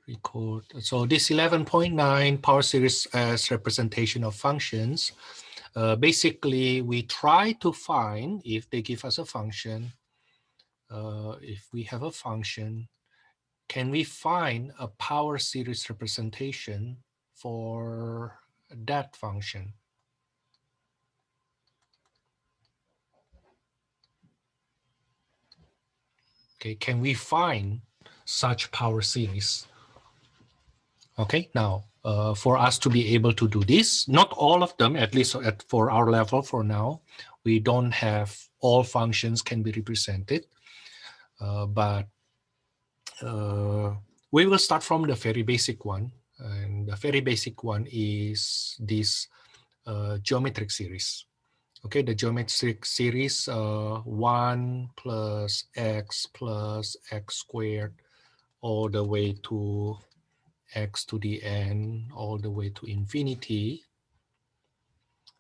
record. So this 11.9 power series as representation of functions. Basically, we try to find, if they give us a function, if we have a function, can we find a power series representation for that function? Okay, can we find such power series? Okay, now for us to be able to do this, not all of them, at least for our level for now, we don't have all functions can be represented, but we will start from the very basic one. And the very basic one is this geometric series. Okay, the geometric series 1 plus x squared all the way to x to the n all the way to infinity.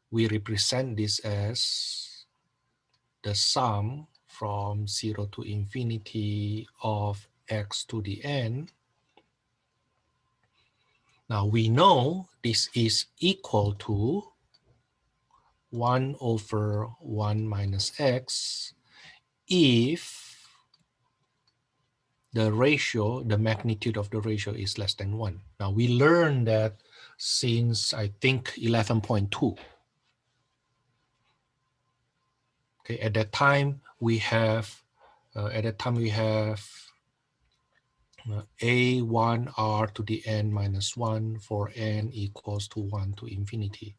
We represent this as the sum from 0 to infinity of x to the n. Now we know this is equal to 1 over 1 minus x if the ratio, the magnitude of the ratio is less than 1. Now we learned that since I think 11.2. Okay, at that time we have a1r to the n minus 1 for n equals to 1 to infinity.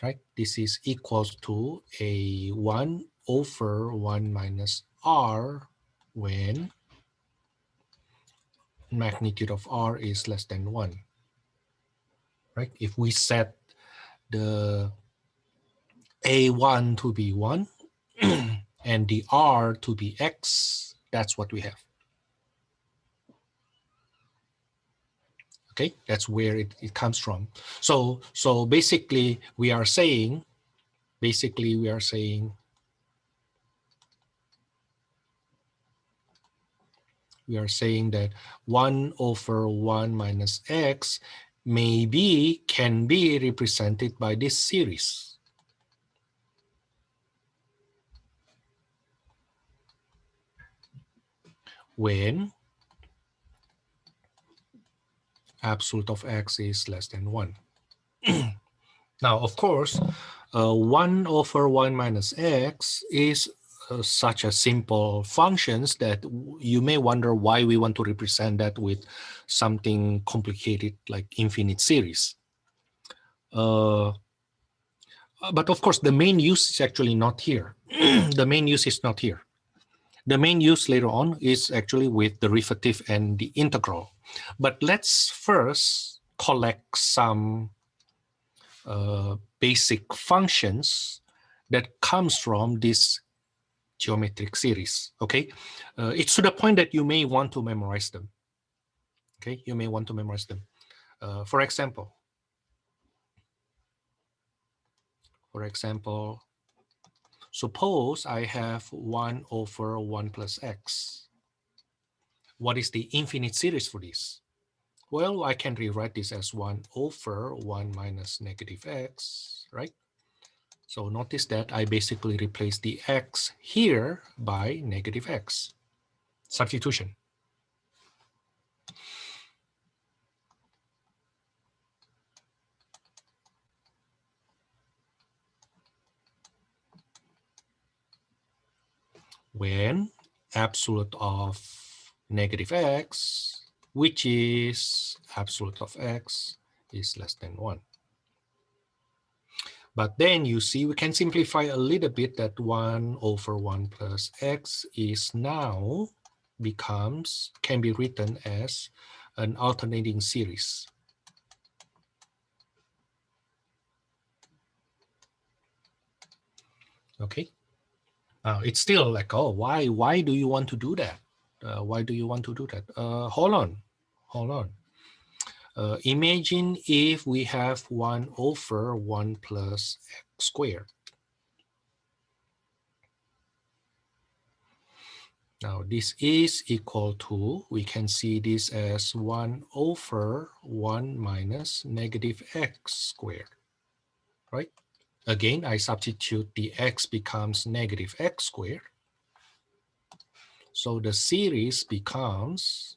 Right, this is equals to a 1 over 1 minus r when magnitude of r is less than 1. Right, if we set the a1 to be 1 and the r to be x, that's what we have. Okay, that's where it comes from. So basically we are saying that 1 over 1 minus x can be represented by this series. When absolute of x is less than 1. Now, of course, 1 over 1 minus x is such a simple functions that you may wonder why we want to represent that with something complicated like infinite series. But of course, the main use is actually not here. The main use is not here. The main use later on is actually with derivative and the integral. But let's first collect some basic functions that comes from this geometric series. Okay, it's to the point that you may want to memorize them. Okay, you may want to memorize them. For example, suppose I have 1 over 1 plus x. What is the infinite series for this? Well, I can rewrite this as 1 over 1 minus negative x, right? So notice that I basically replace the x here by negative x. Substitution. When absolute of negative x, which is absolute of x, is less than 1. But then you see we can simplify a little bit that 1 over 1 plus x is now can be written as an alternating series. Okay. Now it's still like, oh, why do you want to do that? Why do you want to do that? Hold on. Imagine if we have 1 over 1 plus x squared. Now this is equal to, we can see this as 1 over 1 minus negative x squared, right? Again, I substitute the x becomes negative x squared. So the series becomes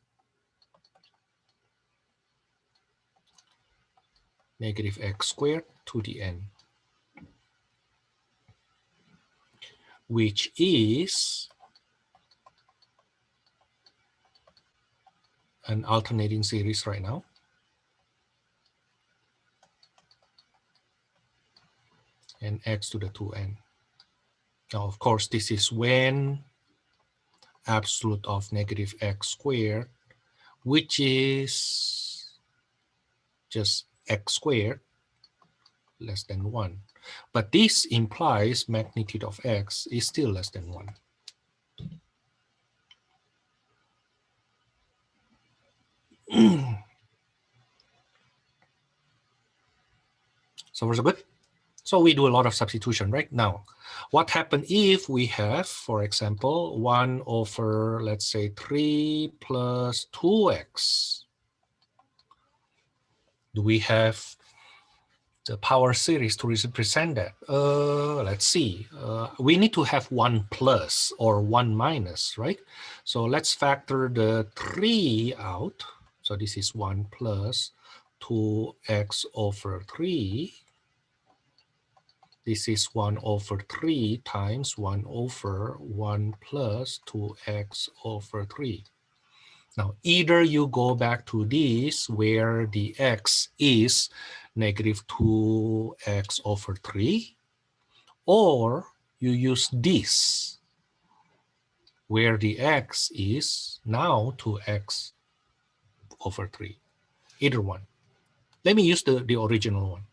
negative x squared to the n, which is an alternating series right now. And x to the 2n. Now, of course, this is when absolute of negative x squared, which is just x squared less than 1. But this implies magnitude of x is still less than 1. So we're good. So we do a lot of substitution right now. What happens if we have, for example, 1 over, let's say, 3 plus 2x? Do we have the power series to represent that? Let's see. We need to have 1 plus or 1 minus, right? So let's factor the 3 out. So this is 1 plus 2x over 3. This is 1 over 3 times 1 over 1 plus 2x over 3. Now, either you go back to this where the x is negative 2x over 3, or you use this where the x is now 2x over 3. Either one. Let me use the original one.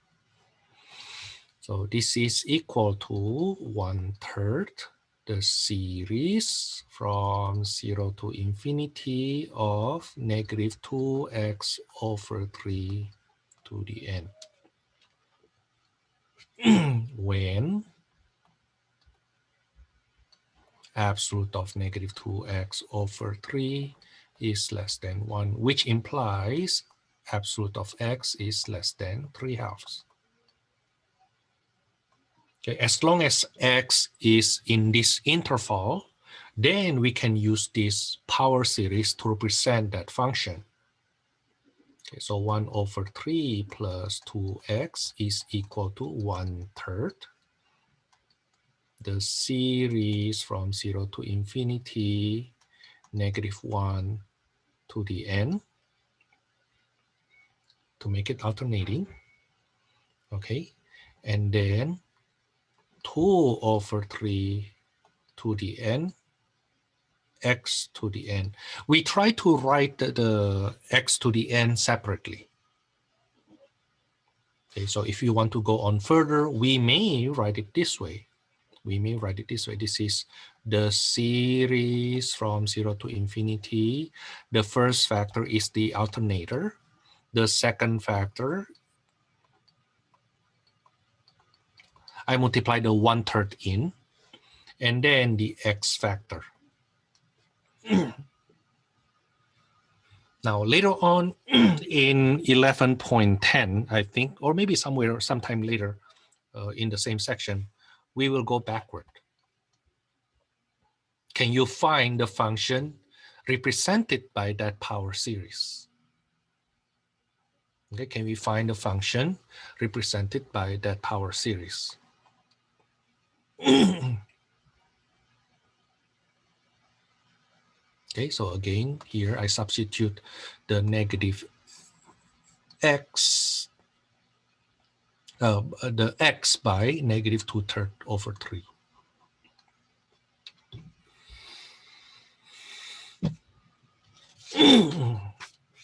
So this is equal to 1/3 the series from 0 to infinity of negative 2x over 3 to the n. When absolute of negative 2x over 3 is less than 1, which implies absolute of x is less than 3/2. Okay, as long as x is in this interval, then we can use this power series to represent that function. Okay, so 1 over 3 plus 2x is equal to 1/3 the series from 0 to infinity, negative 1 to the n, to make it alternating. Okay, and then 2 over 3 to the n, x to the n. We try to write the x to the n separately. Okay, so if you want to go on further, we may write it this way. This is the series from 0 to infinity. The first factor is the alternator. The second factor, I multiply the 1/3 in, and then the x factor. Now, later on in 11.10, I think, or maybe sometime later in the same section, we will go backward. Can you find the function represented by that power series? Okay, can we find the function represented by that power series? Okay, so again, here I substitute the negative x, the x by negative 2/3 over 3.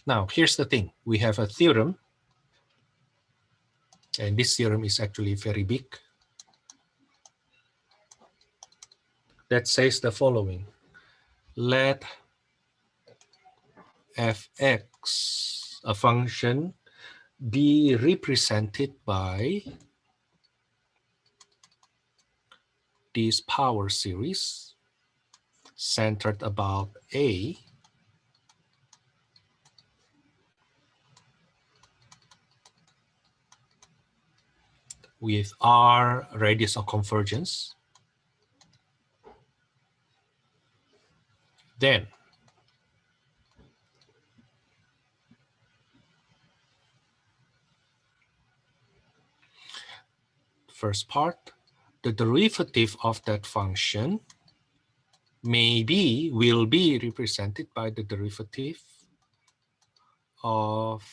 Now, here's the thing. We have a theorem, and this theorem is actually very big, that says the following. Let fx, a function, be represented by this power series centered about A with R radius of convergence, then first part, the derivative of that function will be represented by the derivative of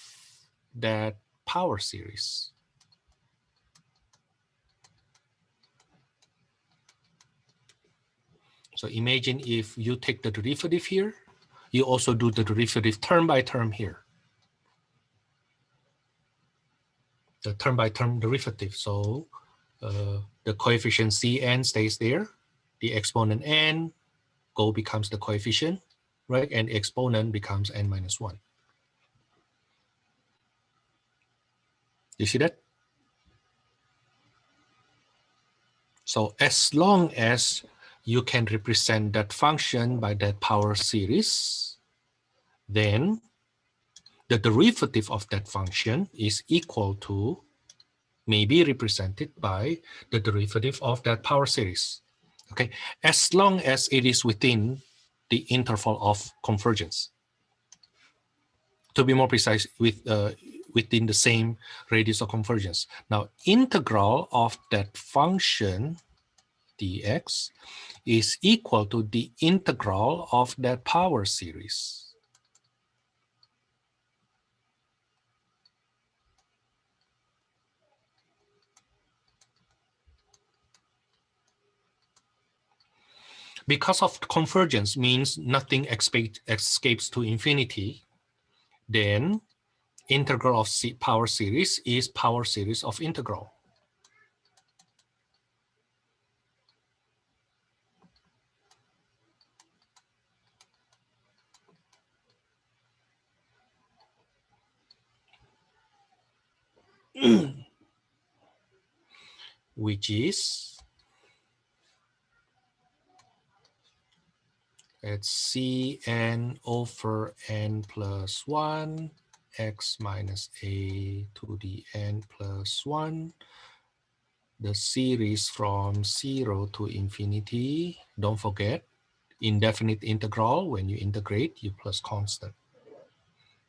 that power series. So imagine if you take the derivative here, you also do the derivative term by term here. The term by term derivative. So the coefficient Cn stays there. The exponent n becomes the coefficient, right? And exponent becomes n minus 1. You see that? So as long as you can represent that function by that power series, then the derivative of that function is equal to, may be represented by the derivative of that power series. Okay, as long as it is within the interval of convergence. To be more precise, within the same radius of convergence. Now, integral of that function dx is equal to the integral of that power series. Because of convergence means nothing escapes to infinity, then integral of power series is power series of integral. Which is at Cn over n plus 1 x minus a to the n plus 1, the series from 0 to infinity. Don't forget, indefinite integral, when you integrate, you plus constant.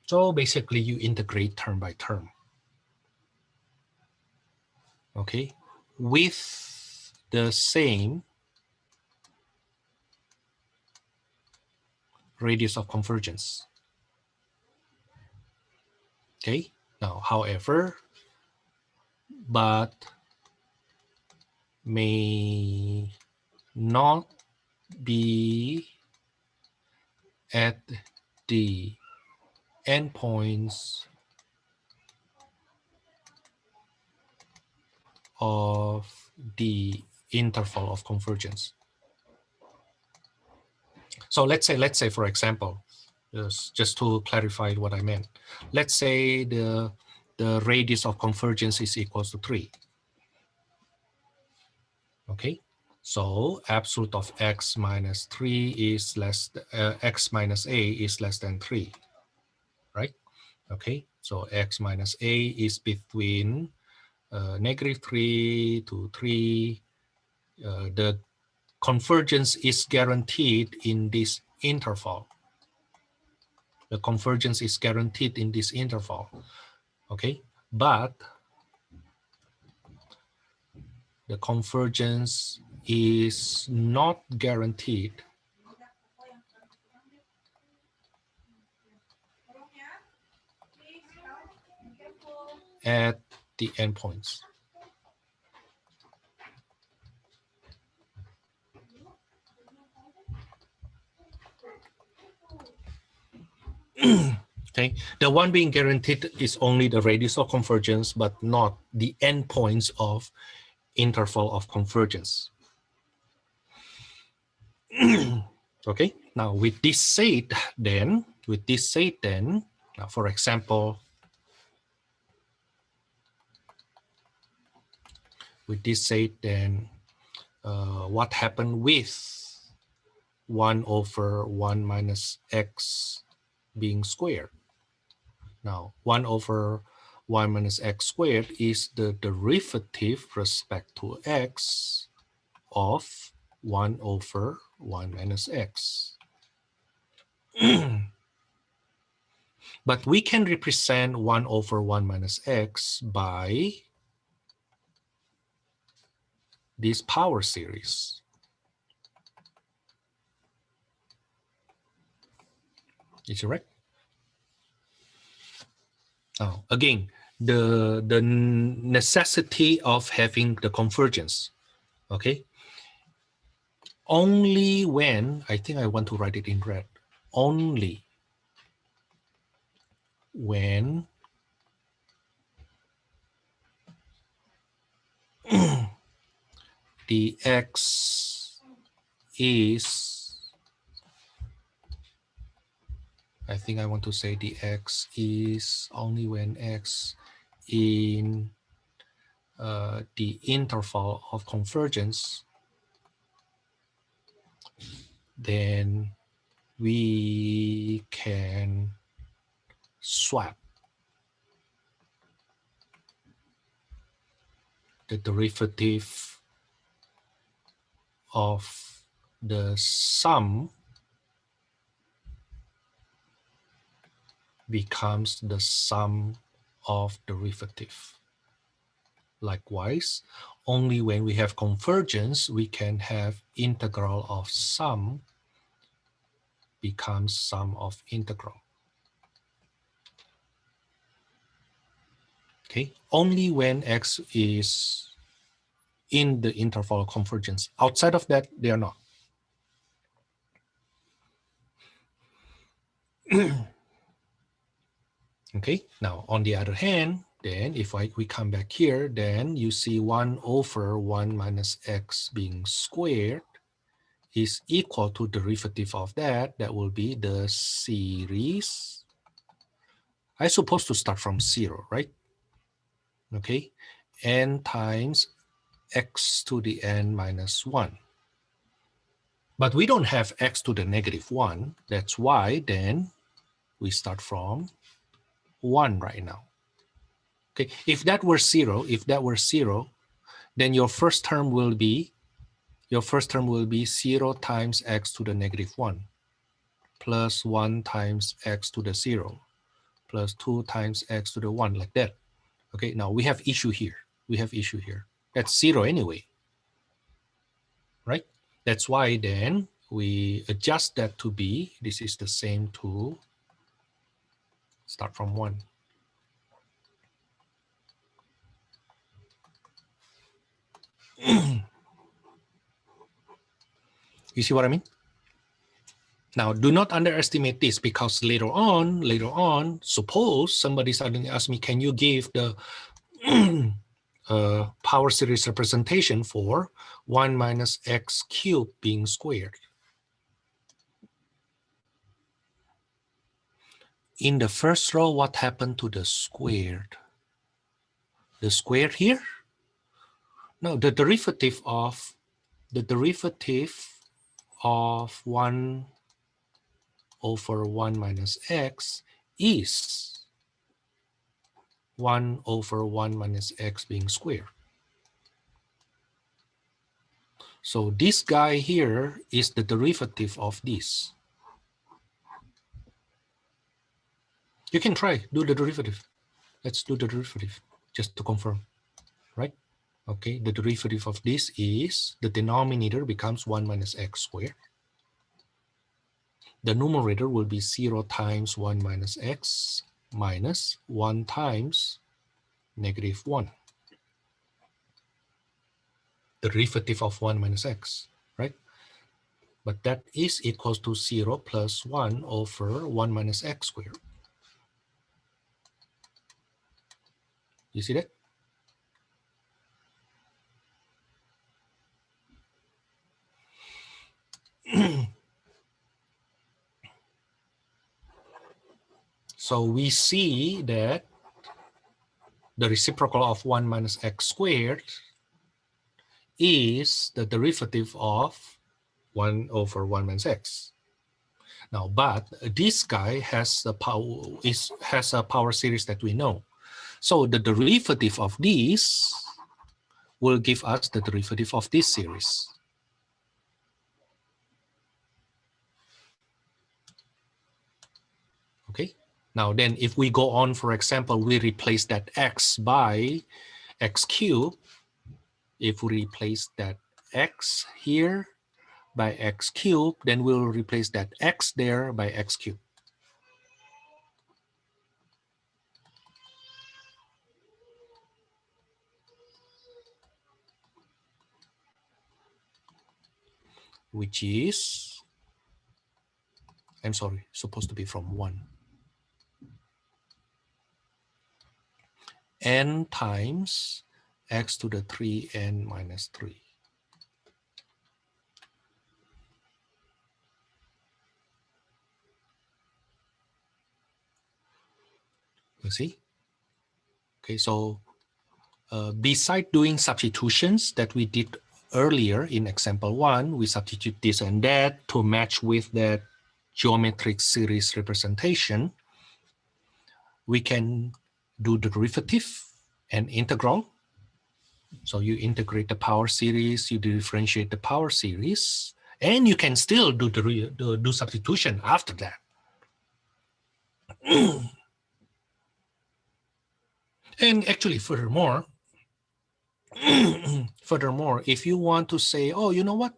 So basically you integrate term by term. Okay, with the same radius of convergence. Okay, now however, but may not be at the endpoints of the interval of convergence. So let's say for example, just to clarify what I meant, let's say the radius of convergence is equals to 3. Okay, so absolute of x minus 3 is less, x minus a is less than 3, right? Okay, so x minus a is between -3 to 3. The convergence is guaranteed in this interval. The convergence is guaranteed in this interval. Okay, but the convergence is not guaranteed at the endpoints. Okay, the one being guaranteed is only the radius of convergence, but not the endpoints of interval of convergence. Okay, now with this said, then, now for example, with this said, then what happened with 1 over 1 minus x being squared. Now, 1 over 1 minus x squared is the derivative respect to x of 1 over 1 minus x. But we can represent 1 over 1 minus x by this power series. Is it right? Now, again, the necessity of having the convergence, okay? Only when, I think I want to write it in red, only when the x is, I think I want to say the x is only when x in the interval of convergence, then we can swap the derivative of the sum becomes the sum of derivative. Likewise, only when we have convergence, we can have integral of sum becomes sum of integral. Okay, only when x is in the interval of convergence. Outside of that, they are not. Okay, now on the other hand, then if we come back here, then you see 1 over 1 minus x being squared is equal to derivative of that. That will be the series. I suppose to start from 0, right? Okay, n times x to the n minus 1. But we don't have x to the negative 1. That's why then we start from 1 right now. Okay, if that were 0, then your first term will be 0 times x to the negative 1 plus 1 times x to the 0 plus 2 times x to the 1, like that. Okay, now we have issue here. That's 0 anyway, right? That's why then we adjust that to be, this is the same to start from 1. You see what I mean? Now, do not underestimate this, because later on, suppose somebody suddenly asks me, can you give the power series representation for 1 minus x cubed being squared? In the first row, what happened to the squared? The squared here? No, the derivative of 1 over 1 minus x is 1 over 1 minus x being squared. So this guy here is the derivative of this. You can try, do the derivative. Let's do the derivative just to confirm, right? Okay, the derivative of this is the denominator becomes 1 minus x squared. The numerator will be 0 times 1 minus x minus 1 times negative 1. The derivative of 1 minus x, right? But that is equals to 0 plus 1 over 1 minus x squared. You see that? So we see that the reciprocal of 1 minus x squared is the derivative of 1 over 1 minus x. Now, but this guy has a power series that we know. So the derivative of this will give us the derivative of this series. Okay. Now then, if we go on, for example, we replace that x by x cubed. If we replace that x here by x cubed, then we'll replace that x there by x cubed. Which is, I'm sorry, supposed to be from 1. N times x to the 3n minus 3. You see? Okay, so beside doing substitutions that we did earlier in example 1, we substitute this and that to match with that geometric series representation. We can do the derivative and integral. So you integrate the power series, you differentiate the power series, and you can still do do substitution after that. And actually, furthermore, if you want to say, oh, you know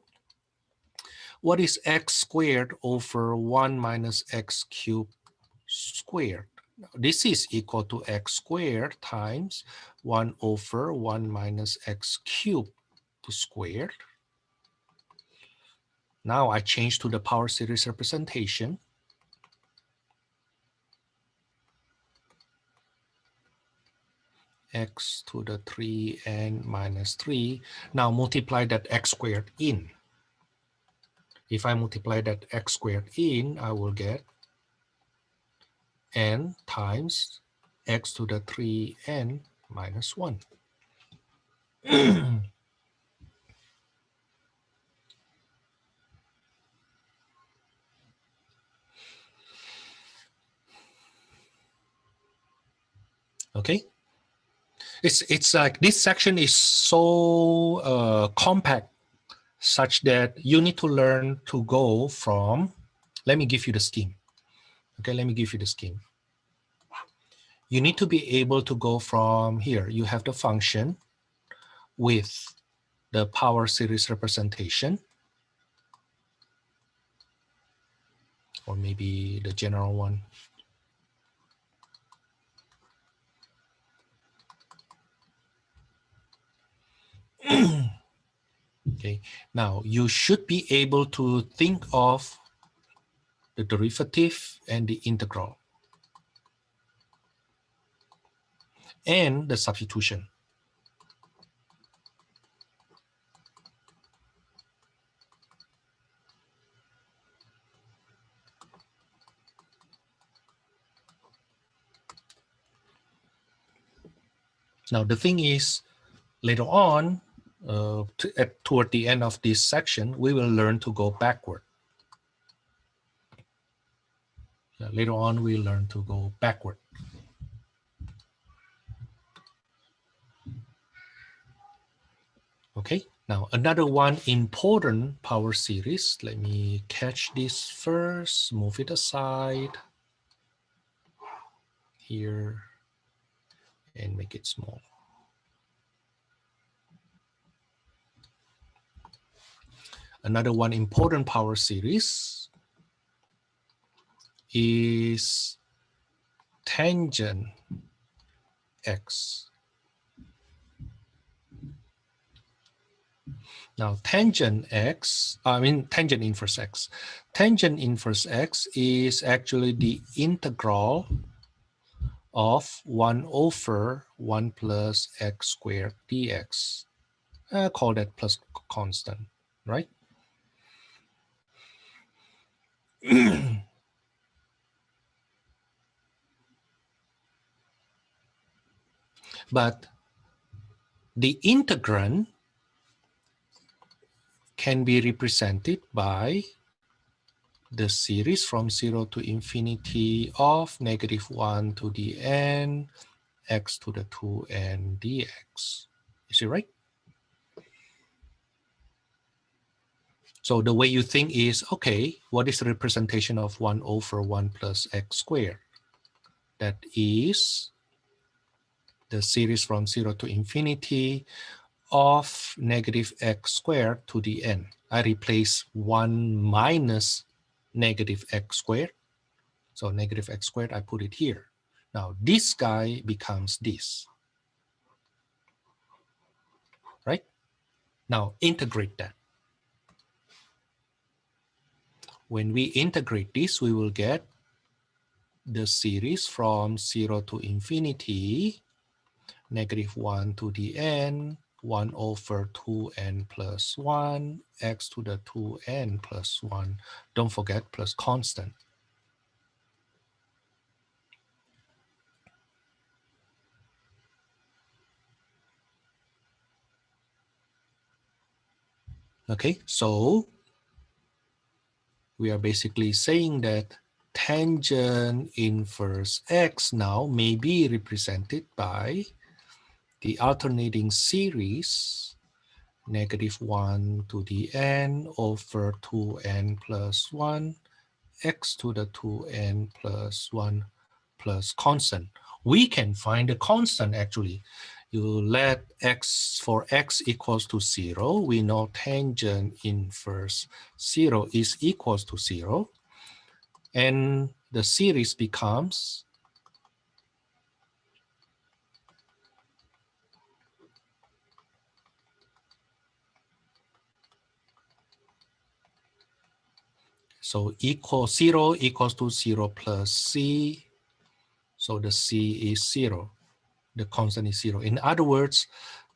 what is x squared over 1 minus x cubed squared? This is equal to x squared times 1 over 1 minus x cubed squared. Now I change to the power series representation. X to the 3n minus 3. Now multiply that x squared in. If I multiply that x squared in, I will get n times x to the 3n minus 1. Okay. It's like this section is so compact such that you need to learn to go from, let me give you the scheme. Okay, let me give you the scheme. You need to be able to go from here. You have the function with the power series representation, or maybe the general one. Okay, now you should be able to think of the derivative and the integral and the substitution. Now the thing is, later on, toward the end of this section, we will learn to go backward. Later on, we learn to go backward. Okay, now another one important power series. Let me catch this first, move it aside here, and make it small. Another one important power series is tangent x. Now tangent x, tangent inverse x. Tangent inverse x is actually the integral of 1 over 1 plus x squared dx. I call that plus constant, right? But the integrand can be represented by the series from 0 to infinity of -1 to the n x to the 2n dx. Is it right? So the way you think is, okay, what is the representation of 1 over 1 plus x squared? That is the series from 0 to infinity of -x squared to the n. I replace 1 minus -x squared. So -x squared, I put it here. Now this guy becomes this, right? Now integrate that. When we integrate this, we will get the series from 0 to infinity, -1 to the n, 1 over 2n plus 1, x to the 2n plus 1. Don't forget plus constant. Okay, so we are basically saying that tangent inverse x now may be represented by the alternating series -1 to the n over 2n plus 1 x to the 2n plus 1 plus constant. We can find the constant actually. You let x for x equals to 0. We know tangent inverse 0 is equals to 0. And the series becomes so 0 equals to 0 plus c. So the c is 0. The constant is 0. In other words,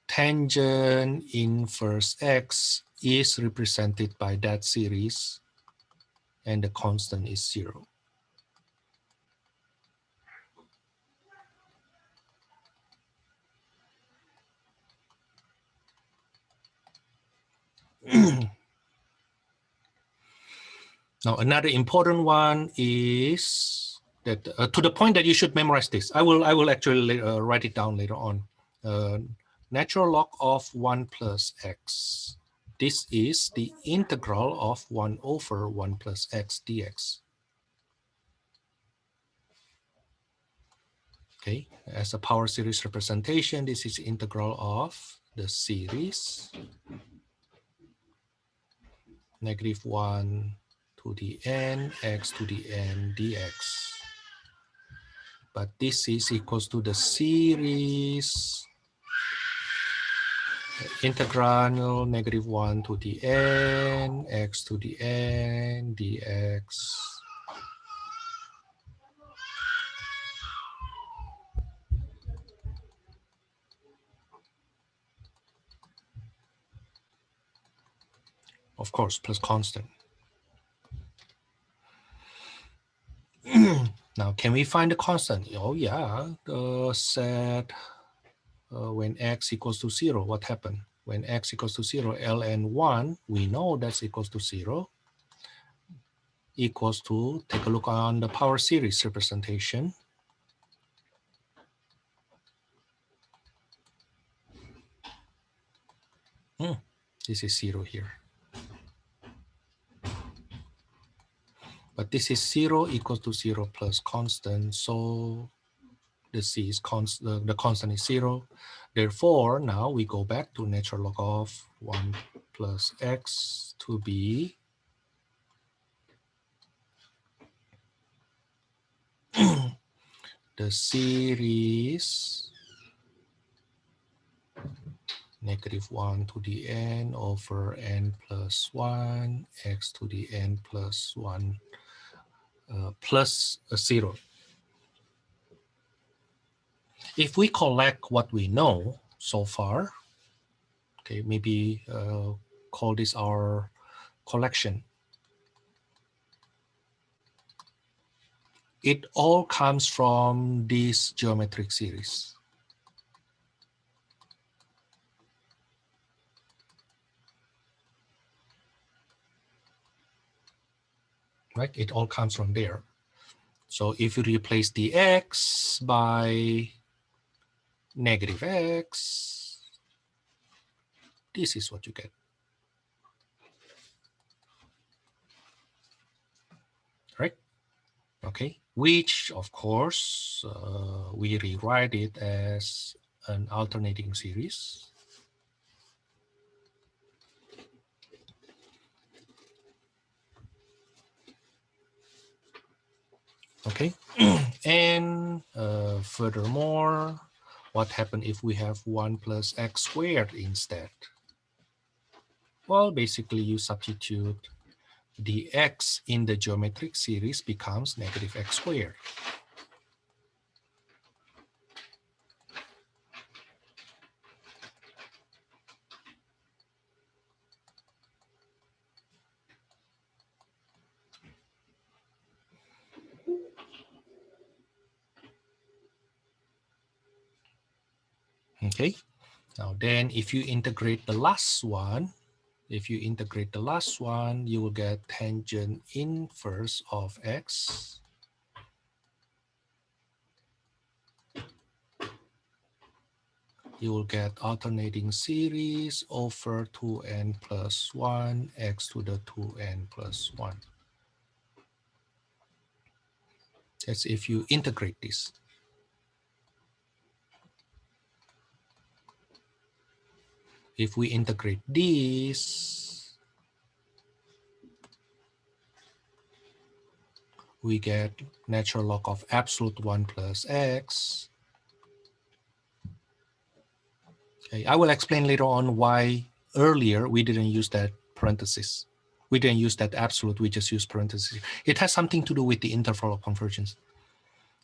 tangent inverse x is represented by that series and the constant is 0. Now another important one is that to the point that you should memorize this. I will actually write it down later on. Natural log of 1 plus x. This is the integral of 1 over 1 plus x dx. Okay, as a power series representation, this is integral of the series -1 to the n x to the n dx. But this is equals to the series integrand -1 to the n x to the n dx. Of course, plus constant. Now, can we find the constant? Oh yeah, set when x equals to 0, what happened? When x equals to 0, ln 1, we know that's equals to 0, equals to, take a look on the power series representation. This is 0 here. But this is 0 equals to 0 plus constant, so the c is the constant is 0. Therefore, now we go back to natural log of 1 plus x to be the series -1 to the n over n plus 1 x to the n plus 1 plus 0. If we collect what we know so far, okay, maybe call this our collection. It all comes from this geometric series. right? It all comes from there. So if you replace the x by negative x, this is what you get. Right? Okay, which of course we rewrite it as an alternating series. Okay, and furthermore, what happens if we have 1 plus x squared instead? Well, basically you substitute the x in the geometric series becomes negative x squared. Okay, now then if you integrate the last one, you will get tangent inverse of x you will get alternating series over 2n plus 1 x to the 2n plus 1. That's if you integrate this. If we integrate this, we get natural log of absolute 1 plus x. Okay, I will explain later on why earlier we didn't use that parenthesis. We didn't use that absolute, we just used parentheses. It has something to do with the interval of convergence.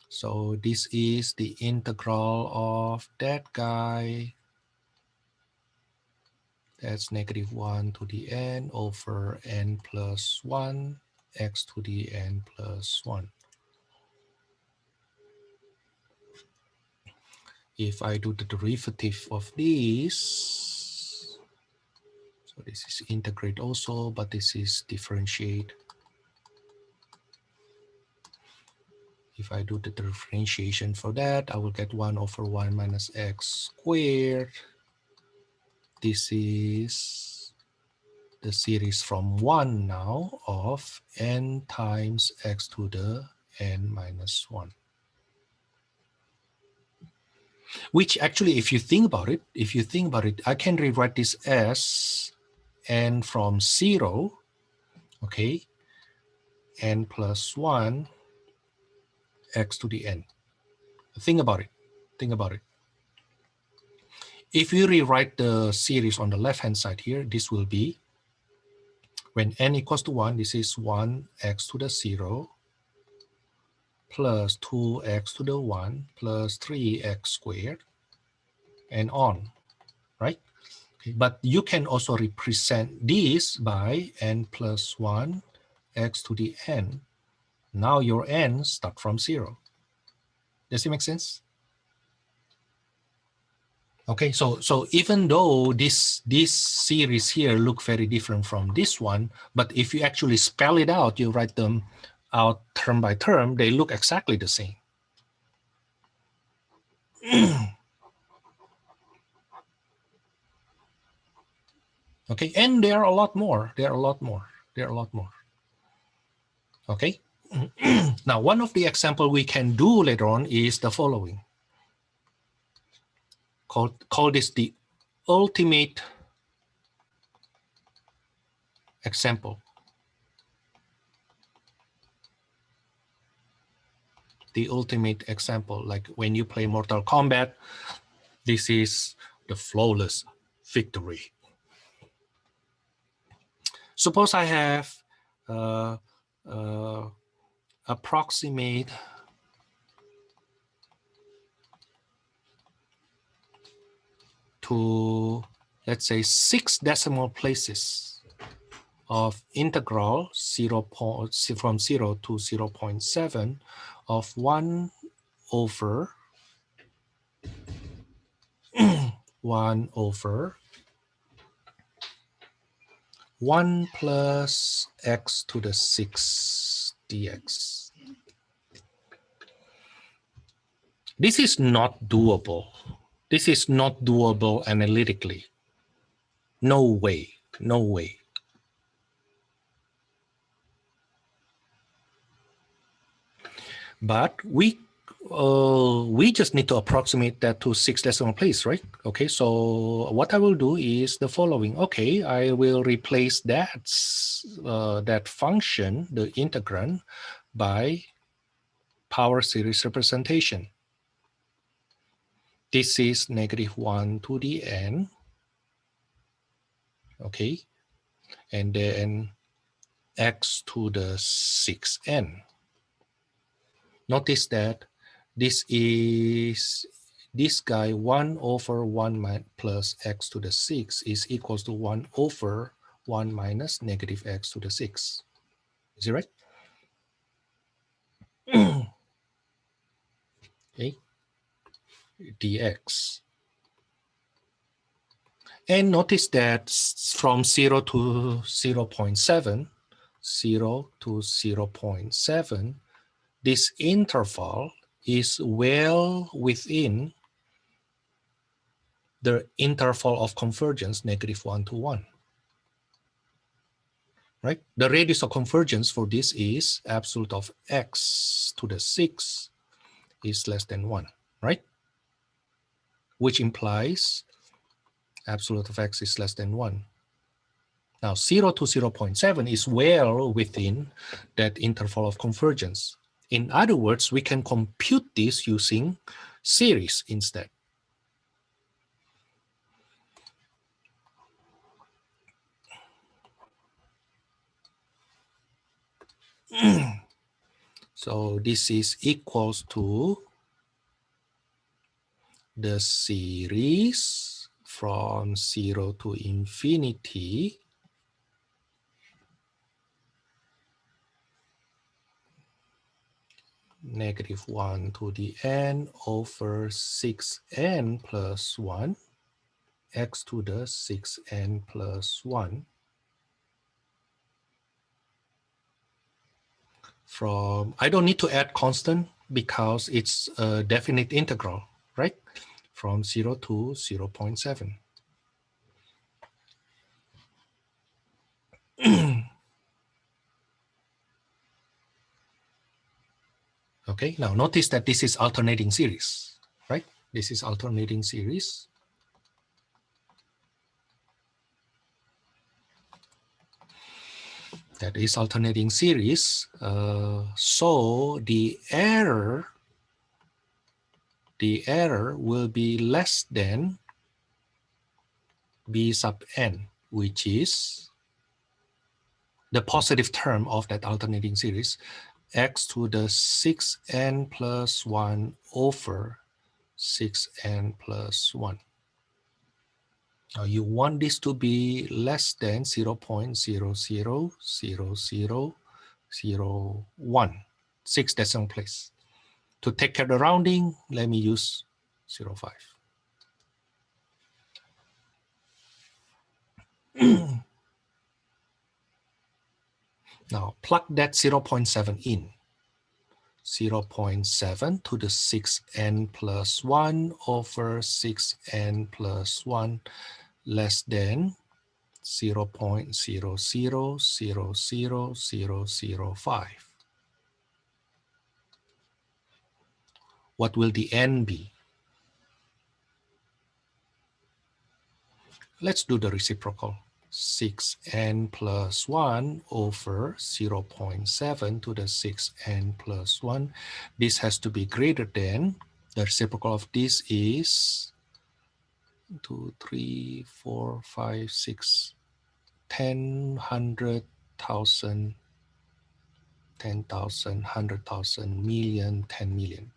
So this is the integral of that guy. That's negative 1 to the n over n plus 1 x to the n plus 1. If I do the derivative of this, so this is integrate also, but this is differentiate. If I do the differentiation for that, I will get 1 over 1 minus x squared. This is the series from 1 now of n times x to the n minus 1. Which actually, if you think about it, I can rewrite this as n from 0, okay, n plus 1 x to the n. Think about it. If you rewrite the series on the left-hand side here, this will be, when n equals to 1, this is 1 x to the 0 plus 2x to the 1 plus 3x squared, and on, right? Okay. But you can also represent this by n plus 1 x to the n. Now your n start from 0. Does it make sense? Okay, so even though this series here look very different from this one, but if you actually spell it out, you write them out term by term, they look exactly the same. Okay, and there are a lot more. Okay. Now, one of the example we can do later on is the following. Call this the ultimate example. The ultimate example, like when you play Mortal Kombat, this is the flawless victory. Suppose I have approximate to, let's say, 6 decimal places of integral from 0 to 0.7 of 1 over 1 plus x to the 6th dx. This is not doable. This is not doable analytically. No way, no way. But we just need to approximate that to 6 decimal place, right? Okay, so what I will do is the following. Okay, I will replace that function, the integrand, by power series representation. This is -1 to the n, okay, and then x to the 6n. Notice that this is this guy 1 over 1 plus x to the 6 is equals to 1 over 1 minus negative x to the 6. Is it right? Okay, dx. And notice that from 0 to 0.7, 0 to 0.7, this interval is well within the interval of convergence, -1 to 1. Right? The radius of convergence for this is absolute of x to the 6 is less than 1, right? Which implies absolute of x is less than 1. Now 0 to 0.7 is well within that interval of convergence. In other words, we can compute this using series instead. So this is equals to the series from 0 to infinity -1 to the n over 6n plus 1 x to the 6n plus 1 from, I don't need to add constant because it's a definite integral, right? From 0 to 0.7. Okay, now notice that this is alternating series, right? This is alternating series. That is alternating series. So the error will be less than b sub n, which is the positive term of that alternating series, x to the 6n plus 1 over 6n plus 1. Now you want this to be less than 0.000001, 6 decimal place. To take care of the rounding, let me use 0.5. Now plug that 0.7 in. 0.7 to the 6n plus 1 over 6n plus 1 less than 0.000005. What will the n be? Let's do the reciprocal. 6n plus 1 over 0.7 to the 6n plus 1. This has to be greater than, the reciprocal of this is 2, 3, 4, 5, 6, 10, 100,000, 10,000, 100,000, million, 10 million.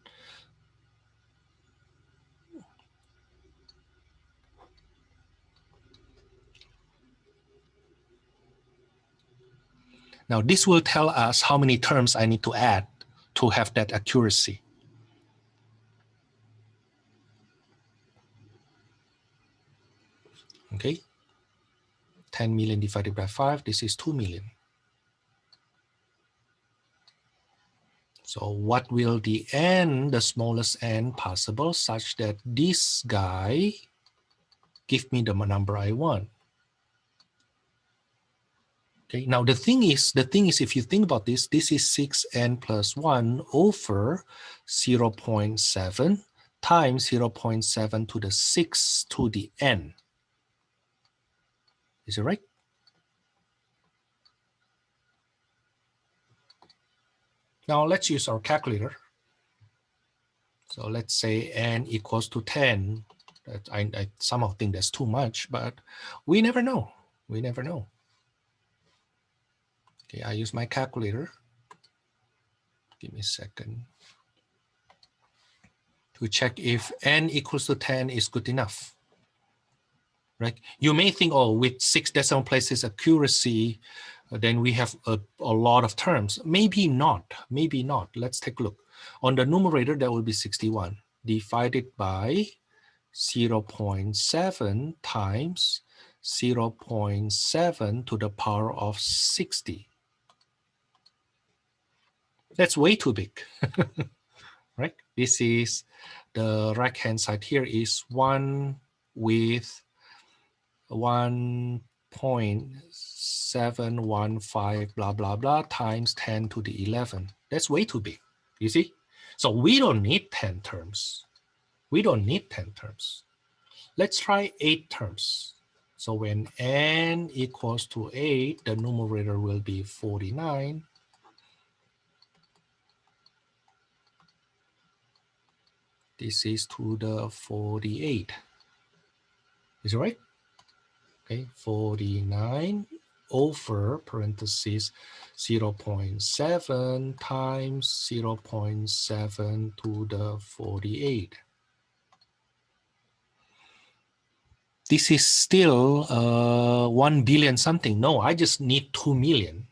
Now this will tell us how many terms I need to add to have that accuracy. Okay, 10 million divided by 5, this is 2 million. So what will the n, the smallest n possible, such that this guy give me the number I want? Okay, now the thing is, if you think about this, this is 6n plus 1 over 0.7 times 0.7 to the 6 to the n. Is it right? Now let's use our calculator. So let's say n equals to 10. I somehow think that's too much, but we never know. We never know. Okay, I use my calculator. Give me a second to check if n equals to 10 is good enough. Right? You may think, oh, with 6 decimal places accuracy, then we have a lot of terms. Maybe not. Maybe not. Let's take a look. On the numerator, that will be 61 divided by 0.7 times 0.7 to the power of 60. That's way too big, right? This is the right-hand side here is 1 with 1.715 blah, blah, blah times 10 to the 11. That's way too big, you see? So we don't need 10 terms. We don't need 10 terms. Let's try 8 terms. So when n equals to 8, the numerator will be 49. This is to the 48. Is it right? Okay, 49 over parentheses 0.7 times 0.7 to the 48. This is still 1 billion something. No, I just need 2 million.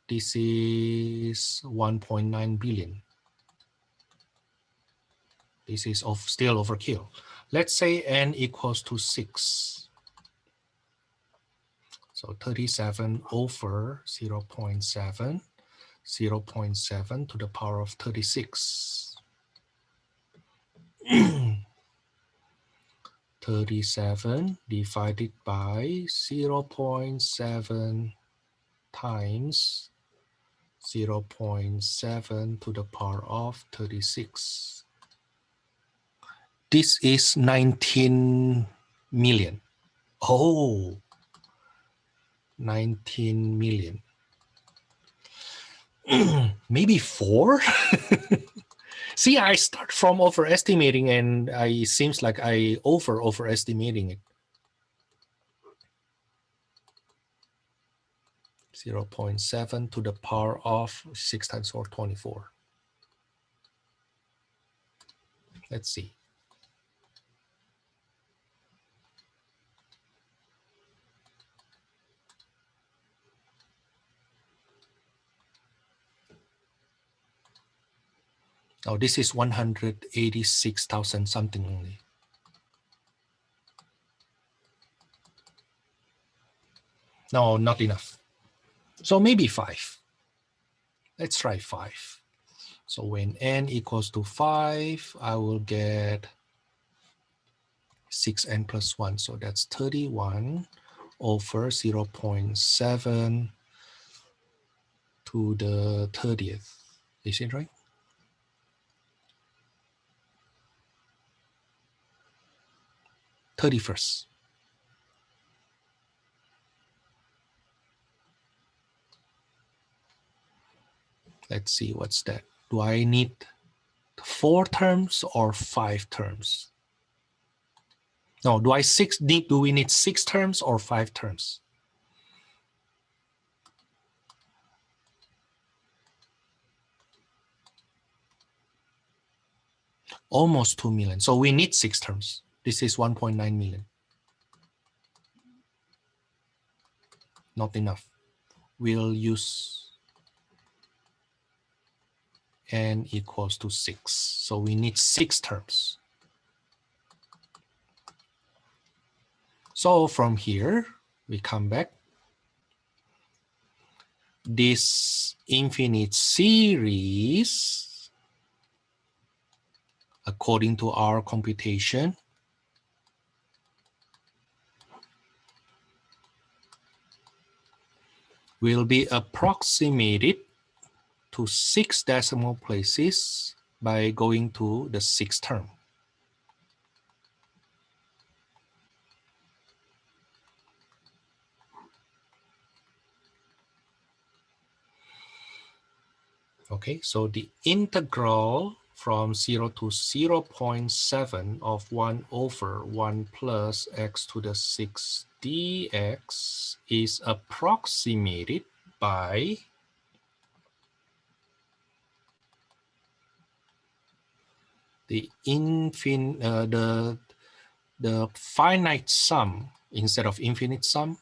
This is 1.9 billion. This is still overkill. Let's say n equals to 6. So 37 over 0.7, 0.7 to the power of 36. 37 divided by 0.7 times 0.7 to the power of 36. This is 19 million. Oh, 19 million. Maybe 4? See, I start from overestimating and it seems like I overestimating it. 0.7 to the power of 6 times 4, 24. Let's see. Oh, this is 186,000 something only. No, not enough. So maybe 5. Let's try 5. So when n equals to 5, I will get 6n plus 1. So that's 31 over 0.7 to the 30th. Is it right? '31st. Let's see, what's that? Do I need 4 terms or 5 terms? No, do we need 6 terms or 5 terms? Almost 2 million. So we need 6 terms. This is 1.9 million. Not enough. We'll use n equals to 6. So we need 6 terms. So from here, we come back. this infinite series, according to our computation, will be approximated to 6 decimal places by going to the 6th term. Okay, so the integral from 0 to 0.7 of 1 over 1 plus x to the 6 dx is approximated by the finite sum instead of infinite sum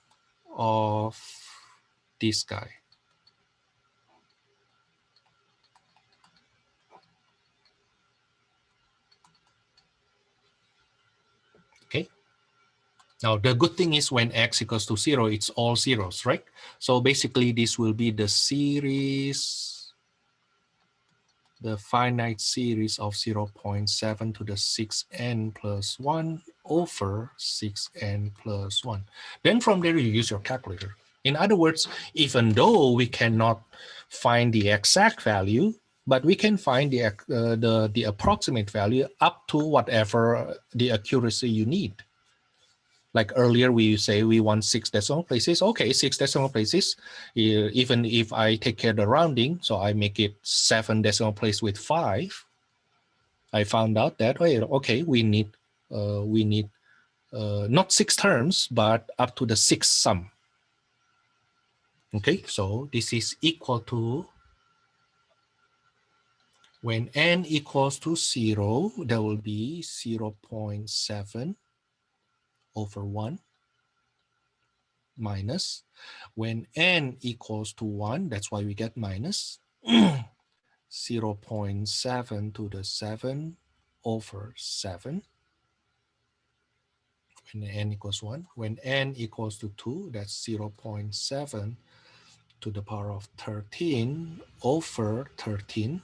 of this guy. Okay. Now the good thing is when x equals to 0, it's all zeros, right? So basically this will be the series, the finite series of 0.7 to the 6n plus 1 over 6n plus 1. Then from there you use your calculator. In other words, even though we cannot find the exact value, but we can find the approximate value up to whatever the accuracy you need. Like earlier, we say we want 6 decimal places. Okay, 6 decimal places. Even if I take care of the rounding, so I make it 7 decimal place with 5. I found out that okay, we need not 6 terms, but up to the 6th sum. Okay, so this is equal to, when n equals to 0, there will be 0.7 over 1 minus, when n equals to 1, that's why we get minus 0.7 to the 7 over 7 when n equals 1. When n equals to 2, that's 0.7 to the power of 13 over 13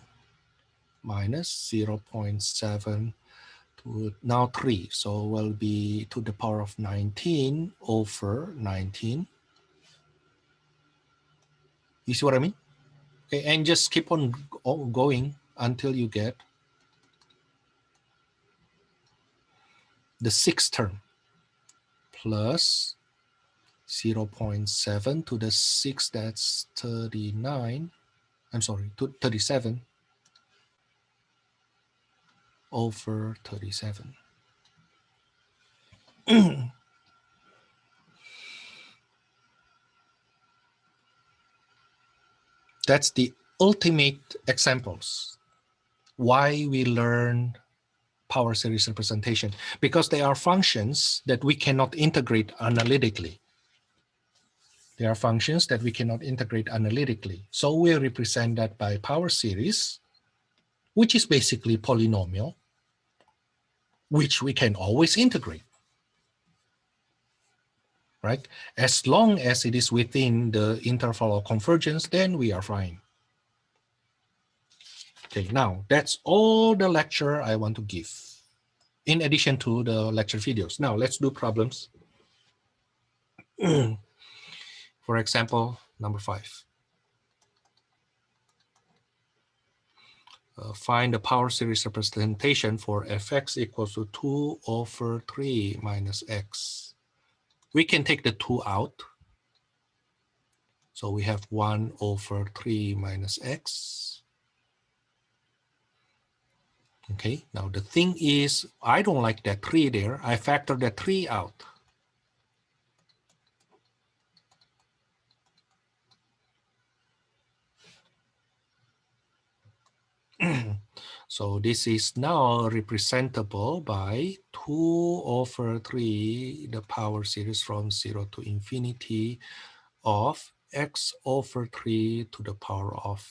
minus 0.7 to now 3. So will be to the power of 19 over 19. You see what I mean? Okay, and just keep on going until you get the 6th term plus 0.7 to the 6, that's 39. I'm sorry, 37 over 37. That's the ultimate examples. Why we learn power series representation, because they are functions that we cannot integrate analytically. They are functions that we cannot integrate analytically. So we represent that by power series, which is basically polynomial, which we can always integrate, right? As long as it is within the interval of convergence, then we are fine. Okay, now that's all the lecture I want to give, in addition to the lecture videos. Now let's do problems. For example, number 5. Find the power series representation for fx equals to 2 over 3 minus x. We can take the 2 out. So we have 1 over 3 minus x. Okay, now the thing is, I don't like that 3 there. I factor that 3 out. So this is now representable by 2 over 3, the power series from 0 to infinity of x over 3 to the power of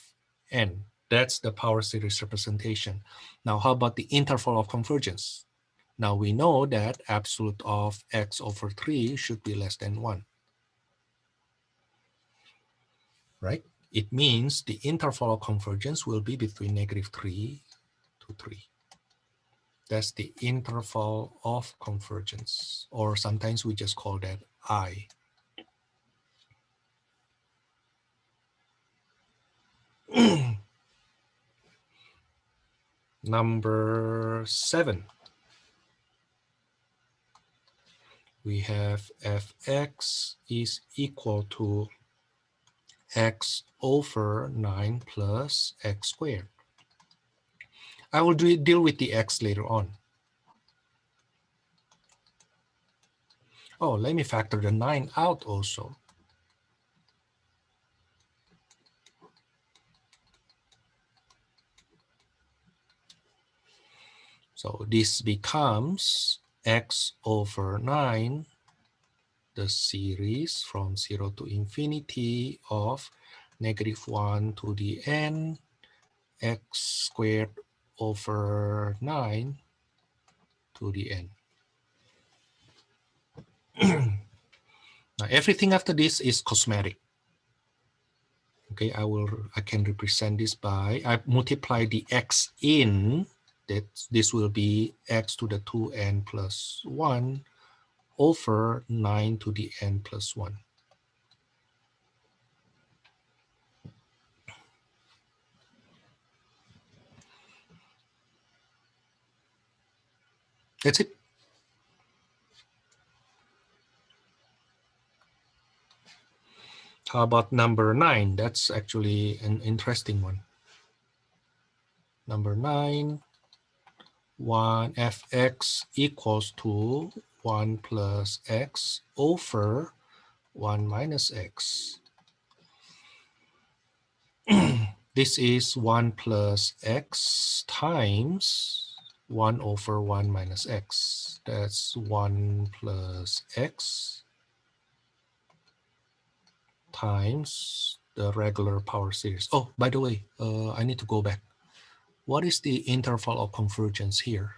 n. That's the power series representation. Now, how about the interval of convergence? Now we know that absolute of x over 3 should be less than 1. Right? It means the interval of convergence will be between -3 to 3. That's the interval of convergence, or sometimes we just call that I. Number 7. We have fx is equal to x over 9 plus x squared. I will deal with the x later on. Oh, let me factor the 9 out also. So this becomes x over 9, the series from 0 to infinity of -1 to the n, x squared over 9 to the n. Now everything after this is cosmetic. Okay, I can represent this by, I multiply the x in, that this will be x to the 2n plus 1 over 9 to the n plus 1. That's it. How about number 9? That's actually an interesting one. Number 9, 1 fx equals to 1 plus x over 1 minus x. This is 1 plus x times 1 over 1 minus x. That's 1 plus x times the regular power series. Oh, by the way, I need to go back. What is the interval of convergence here?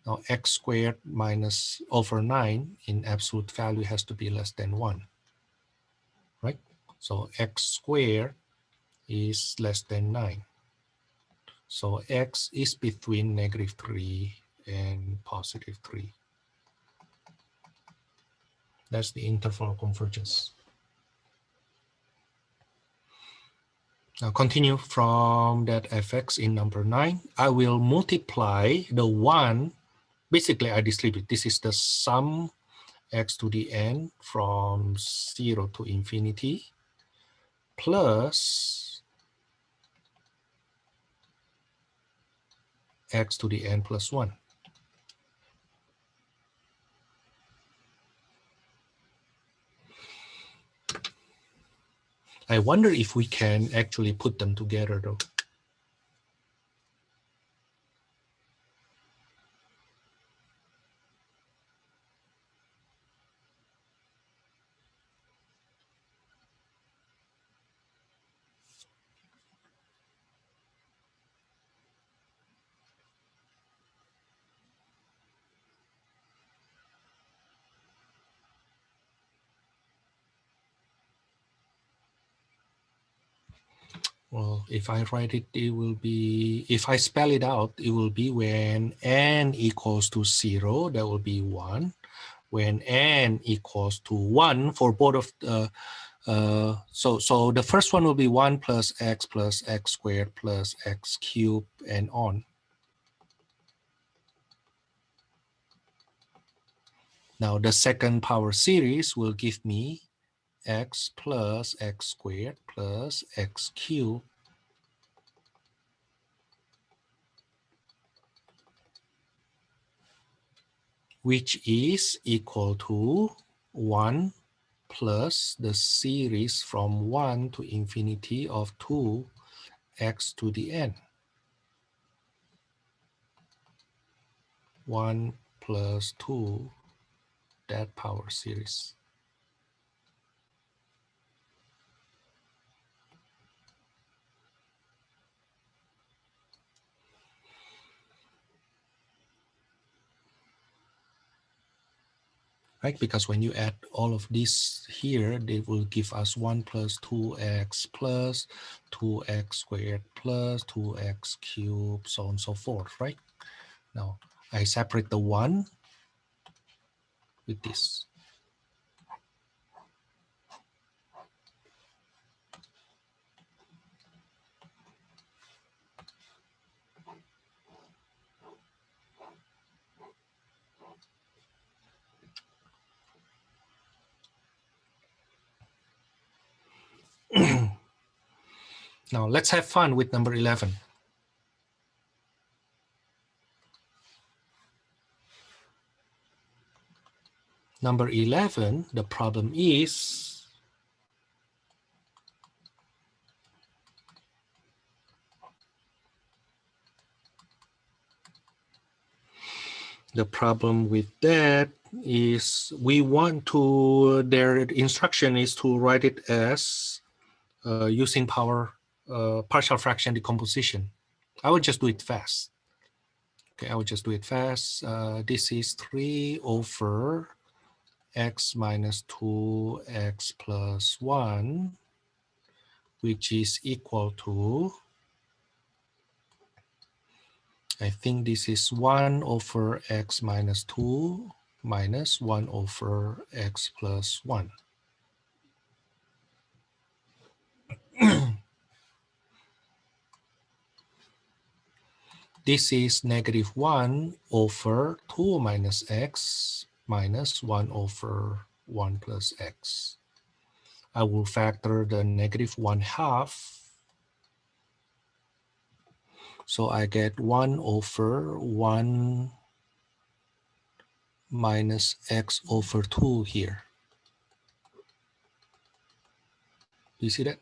Now, x squared minus over 9 in absolute value has to be less than 1, right? So x squared is less than 9. So x is between -3 and +3. That's the interval of convergence. Now continue from that fx in number 9. I will multiply the 1. Basically, I distribute. This is the sum x to the n from 0 to infinity plus x to the n plus 1. I wonder if we can actually put them together though. Well, if I write it, it will be, if I spell it out, it will be when n equals to 0, that will be 1. When n equals to 1 for both of the, so the first one will be 1 plus x squared plus x cubed and on. Now the second power series will give me x plus x squared plus x cubed which is equal to 1 plus the series from 1 to infinity of 2x to the n. 1 plus 2, that power series. right? Because when you add all of this here, they will give us 1 plus 2x plus 2x squared plus 2x cubed, so on and so forth, right? Now, I separate the 1 with this. Now, let's have fun with number 11. Number 11, the problem is the problem with that is we want to, their instruction is to write it as using partial fraction decomposition. I will just do it fast. Okay, I will just do it fast. This is 3 over x minus 2x plus 1, which is equal to, I think this is 1 over x minus 2 minus 1 over x plus 1. This is negative 1 over 2 minus x minus 1 over 1 plus x. I will factor the negative 1/2. So I get 1 over 1 minus x over 2 here. Do you see that?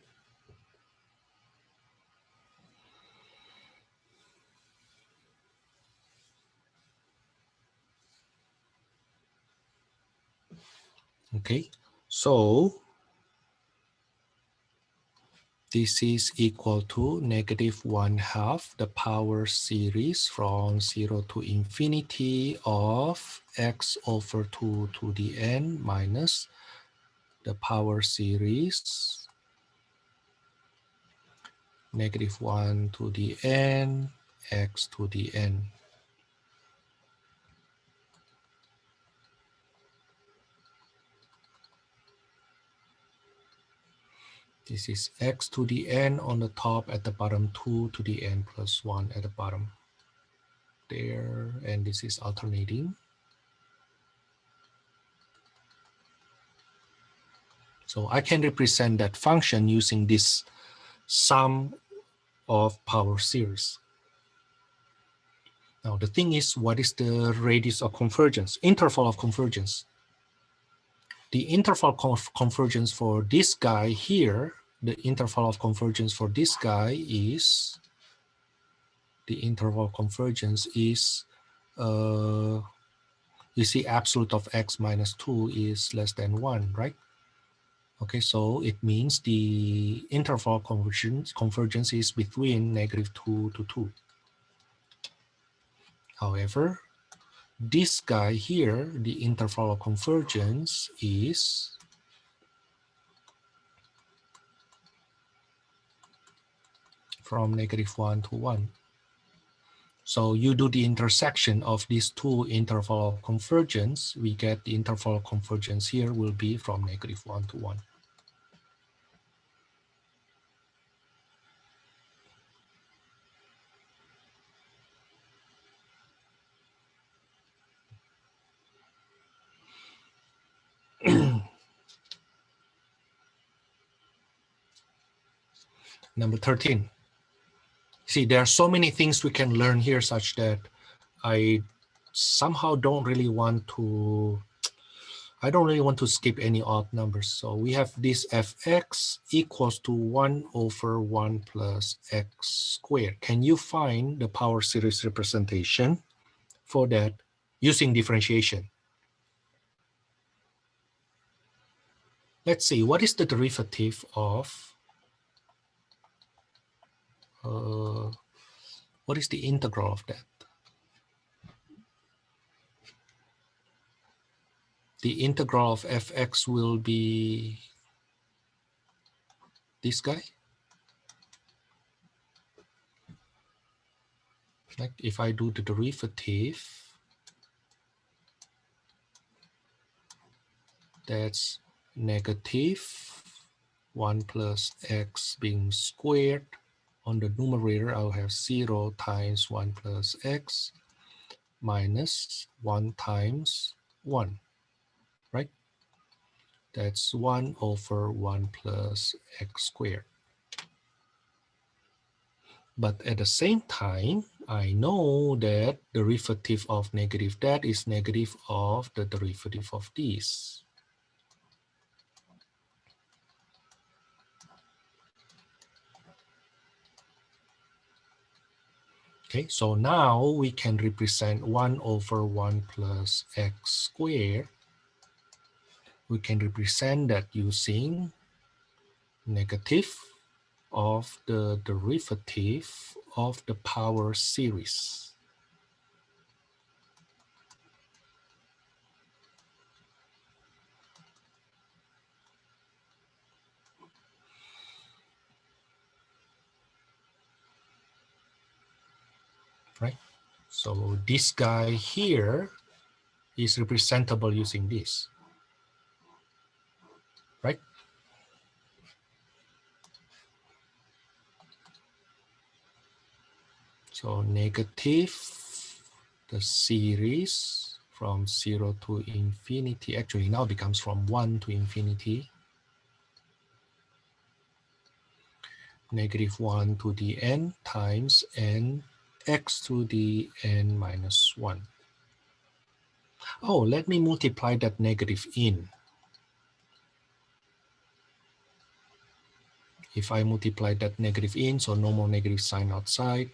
Okay, so this is equal to negative 1/2 the power series from 0 to infinity of x over 2 to the n minus the power series negative 1 to the n x to the n. This is x to the n on the top, at the bottom 2 to the n plus 1 at the bottom there, and this is alternating. So I can represent that function using this sum of power series. Now the thing is, what is the radius of convergence, interval of convergence? The interval convergence for this guy here, the interval of convergence for this guy is, the interval convergence is, you see absolute of x minus 2 is less than 1, right? Okay, so it means the interval convergence is between negative 2 to 2. However, this guy here, the interval of convergence is from negative 1 to 1. So you do the intersection of these two interval of convergence, we get the interval of convergence here will be from negative 1 to 1. Number 13. See, there are so many things we can learn here such that I somehow don't really want to skip any odd numbers. So we have this fx equals to 1 over 1 plus x squared. Can you find the power series representation for that using differentiation? Let's see, what is the derivative of, what is the integral of that? the integral of fx will be this guy. Like if I do the derivative, that's negative 1 plus x being squared. On the numerator, I'll have 0 times 1 plus x minus 1 times 1, right? That's 1 over 1 plus x squared. But at the same time, I know that derivative of negative that is negative of the derivative of this. Okay, so now we can represent 1 over 1 plus x squared. We can represent that using negative of the derivative of the power series. Right? So this guy here is representable using this. Right? So negative the series from 0 to infinity, actually now becomes from 1 to infinity. Negative 1 to the n times n x to the n minus 1. Oh, let me multiply that negative in. If I multiply that negative in, so no more negative sign outside.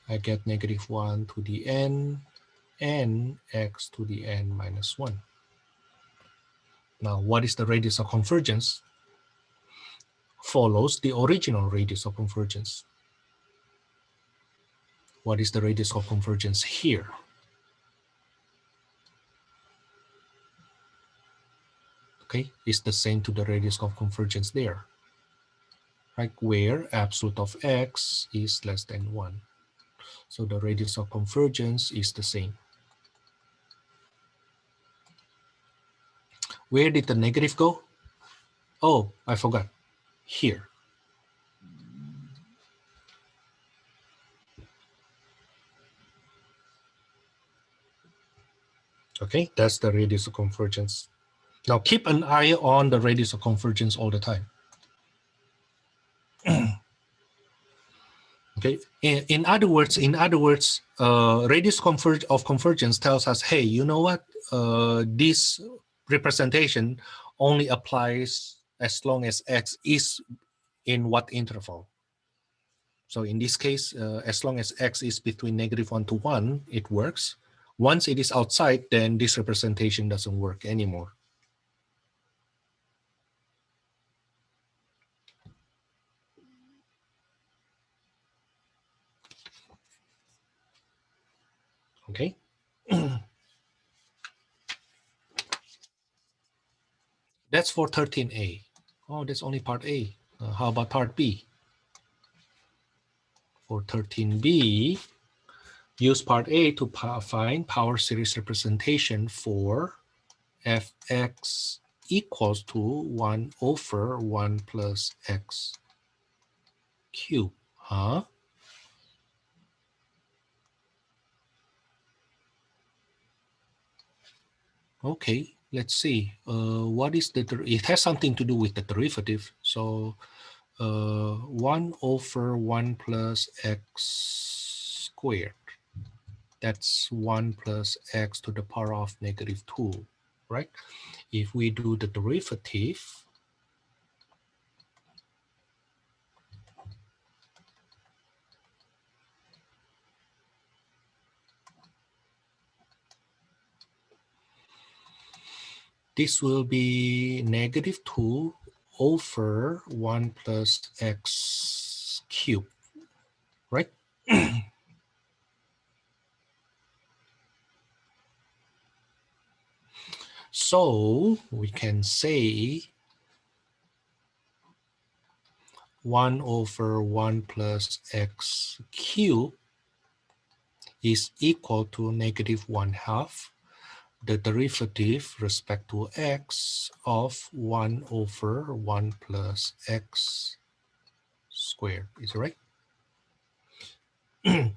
I get negative 1 to the n x to the n minus 1. Now, what is the radius of convergence? Follows the original radius of convergence. What is the radius of convergence here? Okay, it's the same to the radius of convergence there, right? Where absolute of x is less than 1. So the radius of convergence is the same. Where did the negative go? Oh, I forgot. Here. Okay, that's the radius of convergence. Now keep an eye on the radius of convergence all the time. Okay. In other words, radius of convergence tells us, hey, you know what? This representation only applies as long as x is in what interval. So in this case, as long as x is between -1 to 1, it works. Once it is outside, then this representation doesn't work anymore. Okay. That's for 13a. Oh, that's only part A. How about part B? For 13b, use part A to find power series representation for fx equals to 1 over 1 plus x cubed. Huh? Okay, let's see. What is it has something to do with the derivative. So 1 over 1 plus x squared. That's 1 plus x to the power of -2, right? If we do the derivative, this will be -2 over 1 plus x cubed, right? So we can say 1 over 1 plus x cubed is equal to negative 1/2 the derivative respect to x of 1 over 1 plus x squared. Is that right?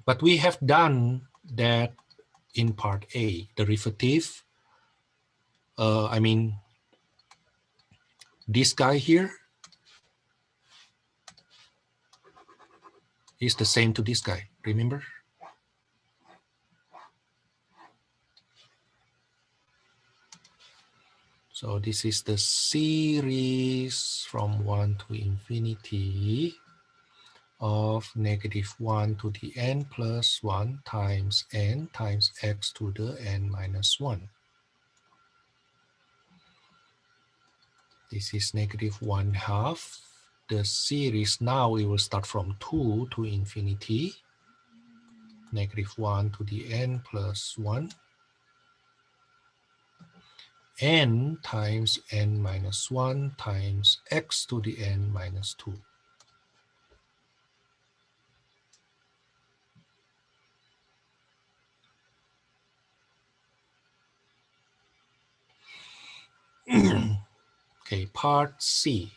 But we have done that in part A. Derivative, I mean, this guy here is the same to this guy, remember? So this is the series from 1 to infinity of negative 1 to the n plus 1 times n times x to the n minus 1. This is negative 1/2. The series now it will start from 2 to infinity, negative 1 to the n plus 1, n times n minus 1 times x to the n minus 2. Okay, part C.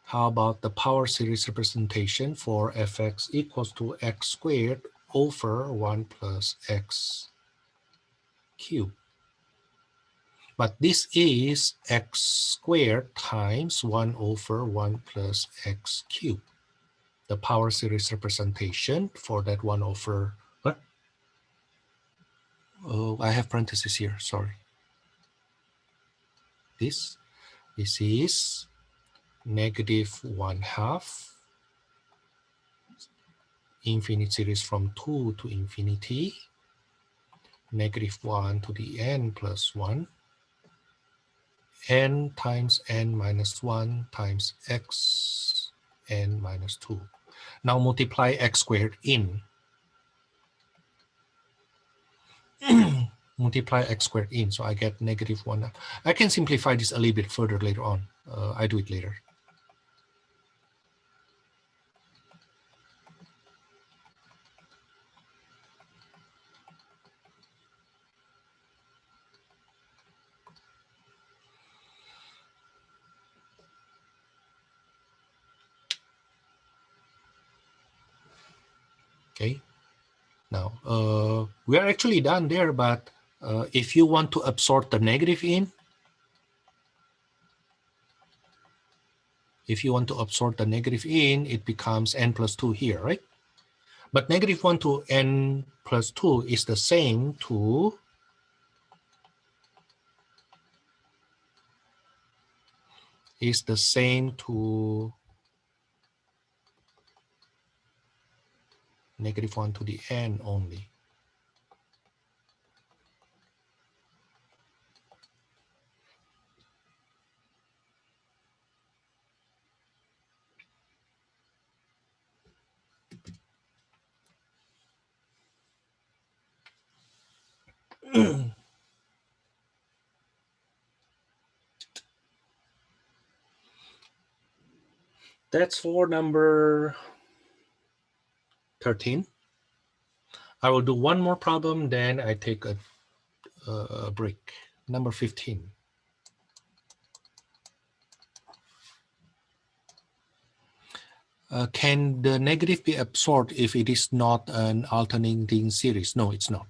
How about the power series representation for fx equals to x squared over 1 plus x cubed? But this is x squared times 1 over 1 plus x cubed. The power series representation for that 1 over, what? Oh, I have parentheses here, sorry. This is negative 1/2 infinite series from 2 to infinity, negative 1 to the n plus 1, n times n minus 1 times x n minus 2. Now multiply x squared in. Multiply x squared in, so I get negative 1. I can simplify this a little bit further later on. I do it later. Okay. Now, we are actually done there, but if you want to absorb the negative in, it becomes n plus 2 here, right? But negative 1 to n plus 2 is the same to negative 1 to the n only. That's for number 13. I will do one more problem, then I take a break. Number 15. Can the negative be absorbed if it is not an alternating series? No, it's not.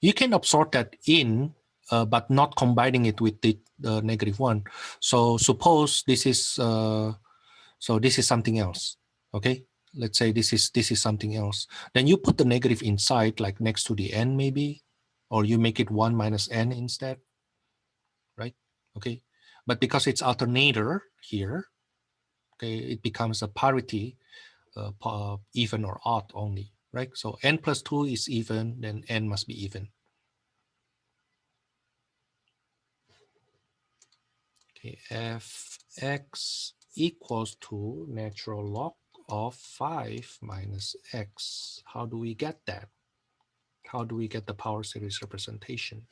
You can absorb that in, but not combining it with the negative 1. So suppose this is this is something else. Okay, let's say this is something else. Then you put the negative inside, like next to the n maybe, or you make it 1 minus n instead, right? Okay, but because it's alternator here, okay, it becomes a parity, even or odd only, right? So n plus 2 is even, then n must be even. Okay, fx equals to natural log of 5 minus x. How do we get that? How do we get the power series representation?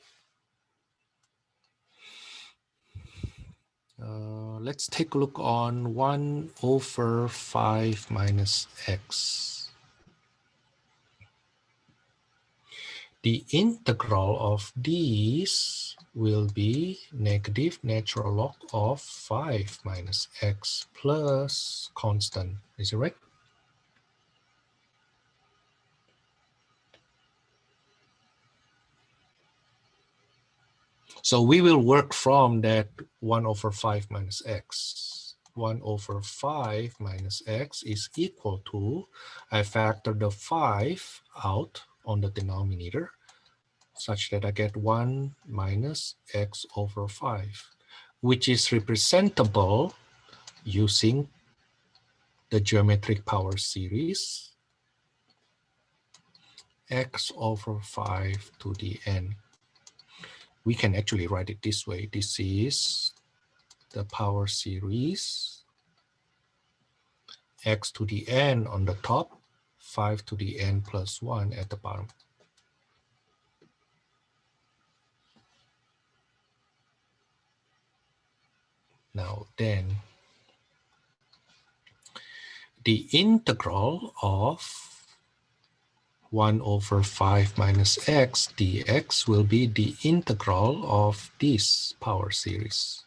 Let's take a look on 1 over 5 minus x. The integral of these will be negative natural log of 5 minus x plus constant. Is it right? So we will work from that 1 over 5 minus x. 1 over 5 minus x is equal to, I factor the 5 out on the denominator, such that I get 1 minus x over 5, which is representable using the geometric power series, x over 5 to the n. We can actually write it this way. This is the power series, x to the n on the top, 5 to the n plus 1 at the bottom. Now then, the integral of 1 over 5 minus x dx will be the integral of this power series.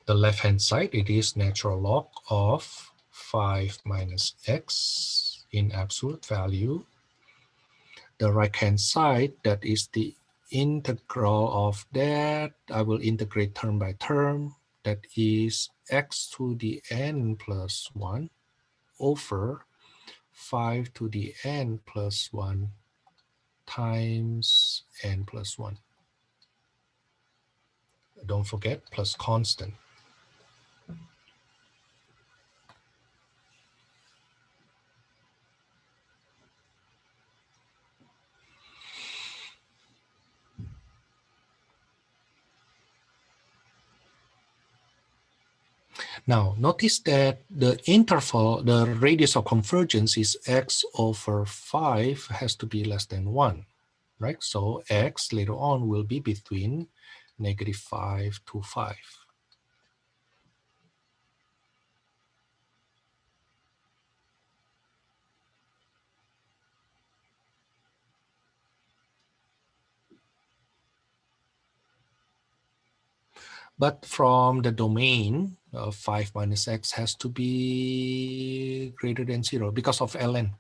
The left-hand side, it is natural log of 5 minus x in absolute value. The right-hand side, that is the integral of that. I will integrate term by term. That is x to the n plus 1 over 5 to the n plus 1 times n plus 1. Don't forget, plus constant. Now, notice that the interval, the radius of convergence is x over 5 has to be less than 1, right? So x later on will be between negative 5 to 5. But from the domain, 5 minus x has to be greater than 0 because of ln.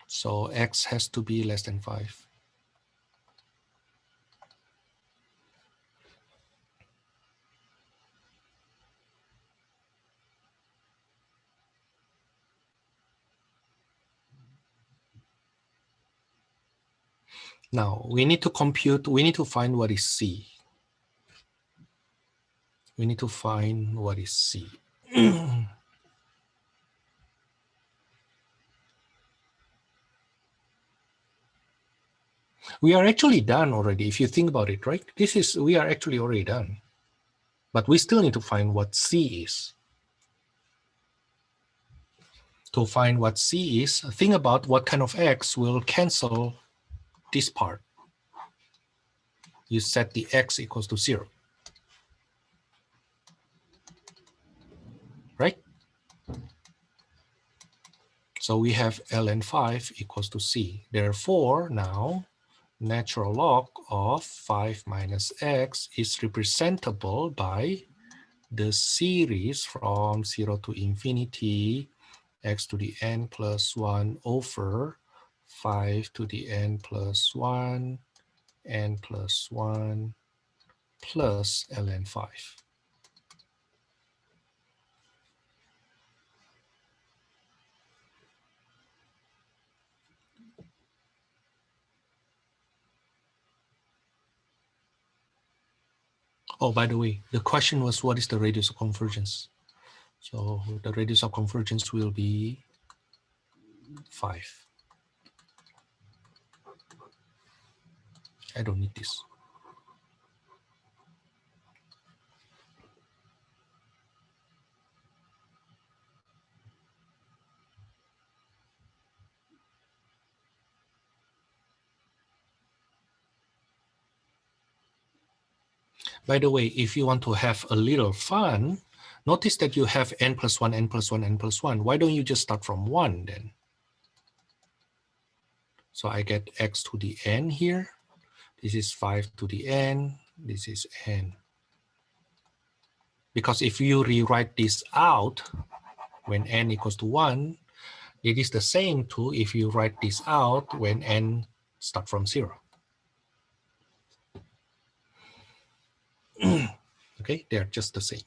So x has to be less than 5. Now, we need to compute, we need to find what is c. We need to find what is c. We are actually done already, if you think about it, right? We are actually already done. But we still need to find what c is. To find what c is, think about what kind of x will cancel this part. You set the x equals to 0. Right? So we have ln 5 equals to c. Therefore, now, natural log of 5 minus x is representable by the series from 0 to infinity, x to the n plus 1 over 5 to the n plus 1, n plus 1, plus ln 5. Oh, by the way, the question was, what is the radius of convergence? So the radius of convergence will be 5. I don't need this. By the way, if you want to have a little fun, notice that you have n plus 1, n plus 1, n plus 1. Why don't you just start from 1 then? So I get x to the n here. This is 5 to the n. This is n. Because if you rewrite this out when n equals to 1, it is the same to if you write this out when n start from 0. Okay, they're just the same.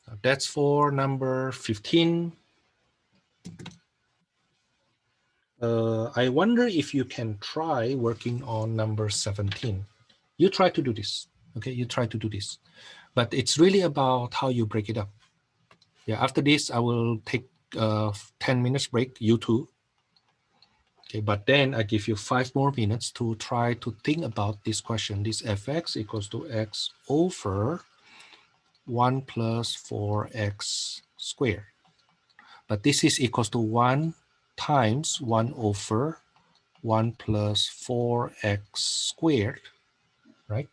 Now that's for number 15. I wonder if you can try working on number 17. You try to do this. Okay, you try to do this. But it's really about how you break it up. Yeah, after this, I will take a 10 minutes break, you too. Okay, but then I give you 5 more minutes to try to think about this question. This fx equals to x over 1 plus 4x squared. But this is equals to 1 times 1 over 1 plus 4x squared, right?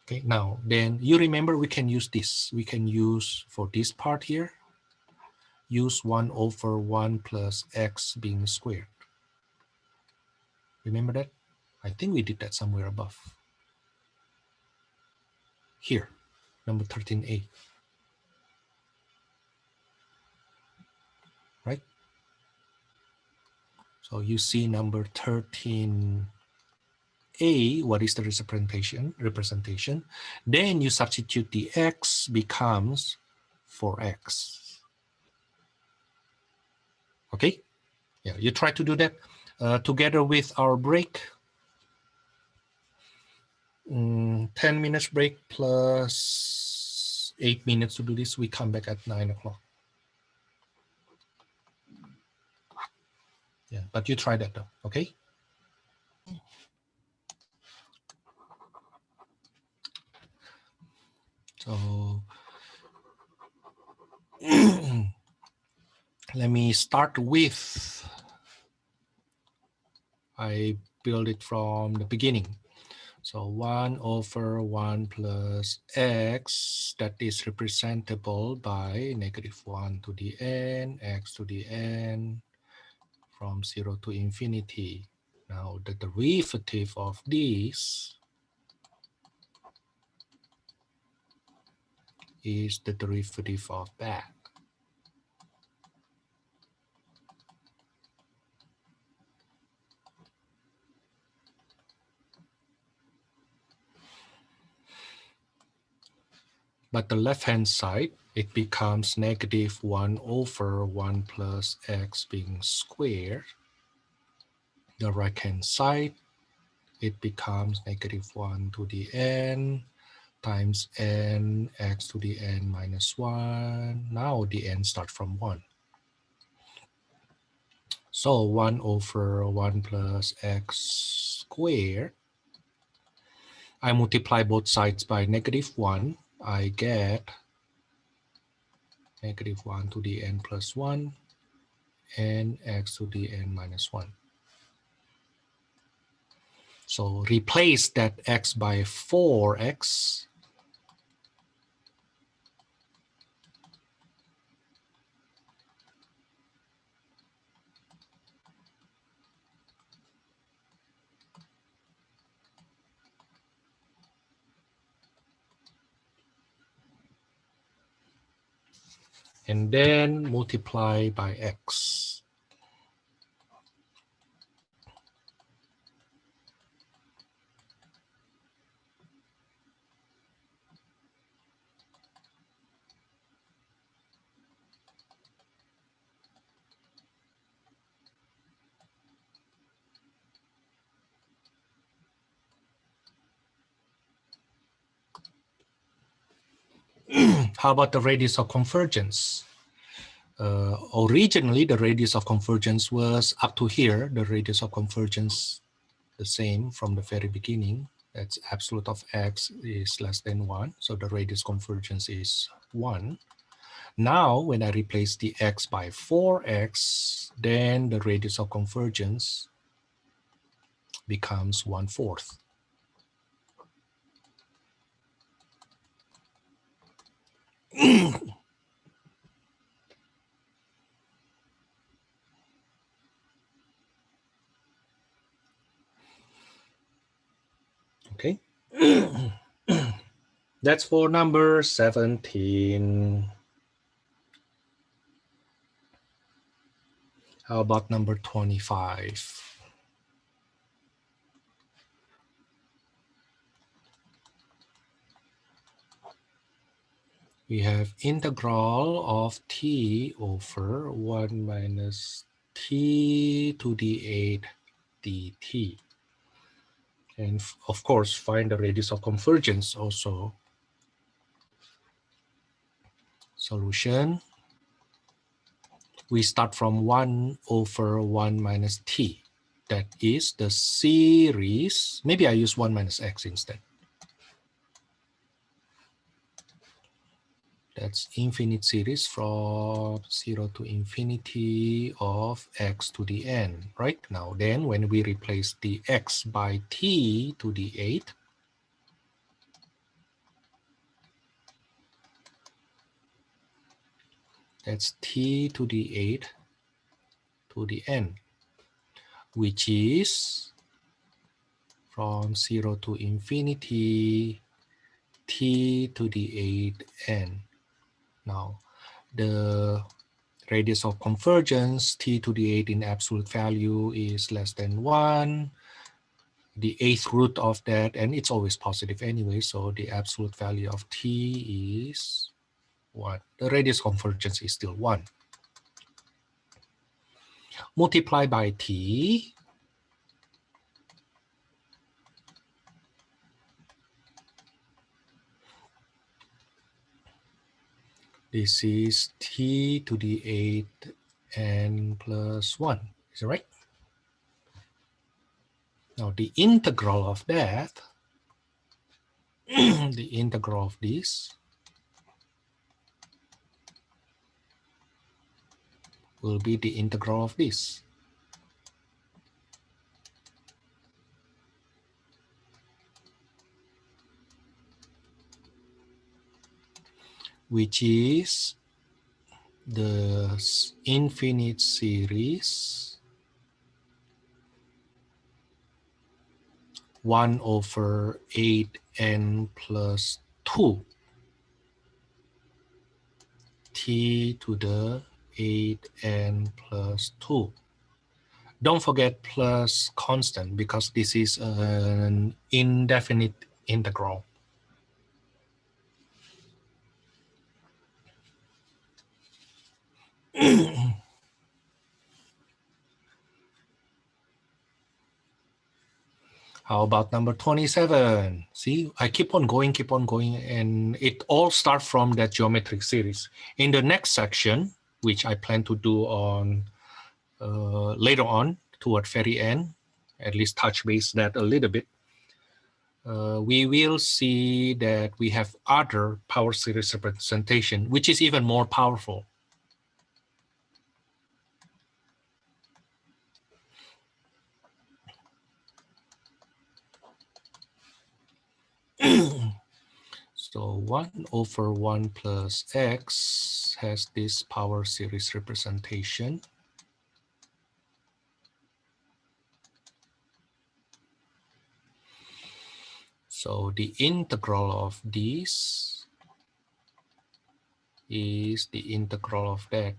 Okay, now then you remember we can use this. We can use for this part here, use 1 over 1 plus x being squared. Remember that? I think we did that somewhere above. Here, number 13a. Right? So you see number 13a, what is the representation? Then you substitute the x becomes 4x. Okay? Yeah, you try to do that together with our break. 10 minutes break plus 8 minutes to do this. We come back at 9 o'clock. Yeah, but you try that though, okay? So let me start with, I build it from the beginning. So 1 over 1 plus x, that is representable by -1 to the n, x to the n, from 0 to infinity. Now the derivative of this is the derivative of that. But the left-hand side, it becomes -1 over 1 plus x being squared. The right-hand side, it becomes -1 to the n times n x to the n minus 1. Now the n start from 1. So 1 over 1 plus x squared. I multiply both sides by -1. I get -1 to the n plus 1 and x to the n minus 1. So replace that x by 4x. And then multiply by x. How about the radius of convergence? Originally, the radius of convergence was up to here. The radius of convergence, the same from the very beginning. That's absolute of x is less than 1. So the radius convergence is 1. Now, when I replace the x by 4x, then the radius of convergence becomes 1/4. Okay. That's for number 17. How about number 25? We have integral of t over 1 minus t to the 8 dt. And of course, find the radius of convergence also. Solution. We start from 1 over 1 minus t. That is the series. Maybe I use 1 minus x instead. That's infinite series from 0 to infinity of x to the n, right? Now then, when we replace the x by t to the 8, that's t to the 8 to the n, which is from 0 to infinity t to the 8n. Now, the radius of convergence, t to the 8 in absolute value is less than 1. The 8th root of that, and it's always positive anyway, so the absolute value of t is 1. The radius convergence is still 1. Multiply by t. This is t to the 8 n plus 1. Is it right? Now the integral of that, the integral of this will be the integral of this. Which is the infinite series 1 over 8n plus 2 t to the 8n plus 2. Don't forget plus constant because this is an indefinite integral. How about number 27? See, I keep on going, and it all starts from that geometric series. In the next section, which I plan to do on later on, toward very end, at least touch base that a little bit, we will see that we have other power series representation, which is even more powerful. So 1 over 1 plus x has this power series representation. So the integral of this is the integral of that.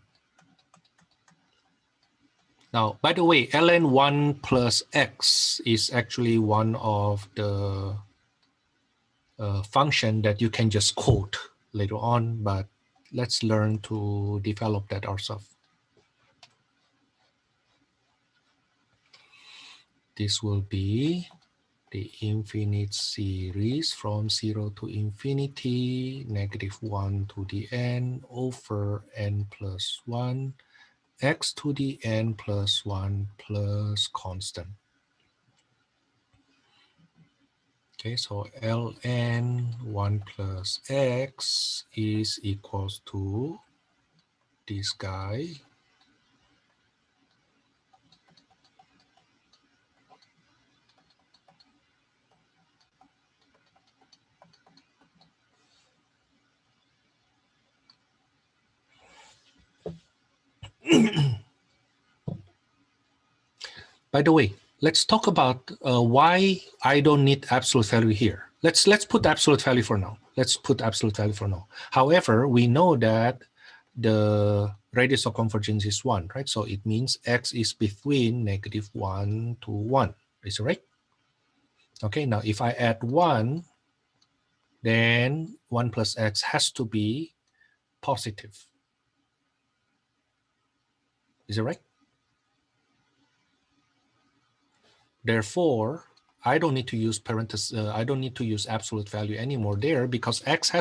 Now, by the way, ln 1 plus x is actually one of the function that you can just quote later on, but let's learn to develop that ourselves. This will be the infinite series from 0 to infinity, -1 to the n over n plus 1, x to the n plus 1 plus constant. Okay, so ln 1 plus x is equals to this guy, By the way, let's talk about why I don't need absolute value here. Let's put absolute value for now. Let's put absolute value for now. However, we know that the radius of convergence is 1, right? So it means x is between -1 to 1. Is that right? Okay, now if I add 1, then 1 plus x has to be positive. Is that right? Therefore, I don't need to use I don't need to use absolute value anymore there, because x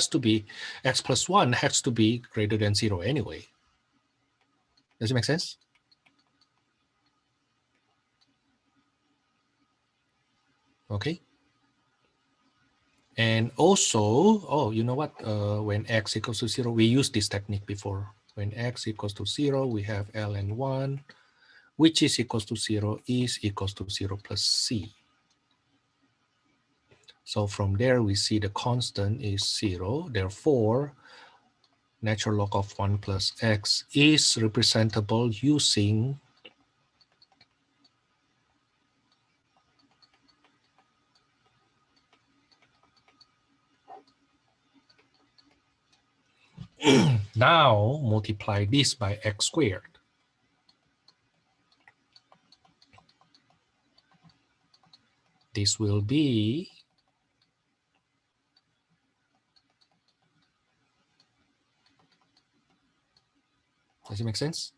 plus 1 has to be greater than 0 anyway. Does it make sense? Okay. And also, oh, you know what? When x equals to 0, we used this technique before. When x equals to 0, we have ln 1, which is equals to 0 is equals to 0 plus c. So from there, we see the constant is 0. Therefore, natural log of 1 plus x is representable using now multiply this by x squared. This will be does it make sense?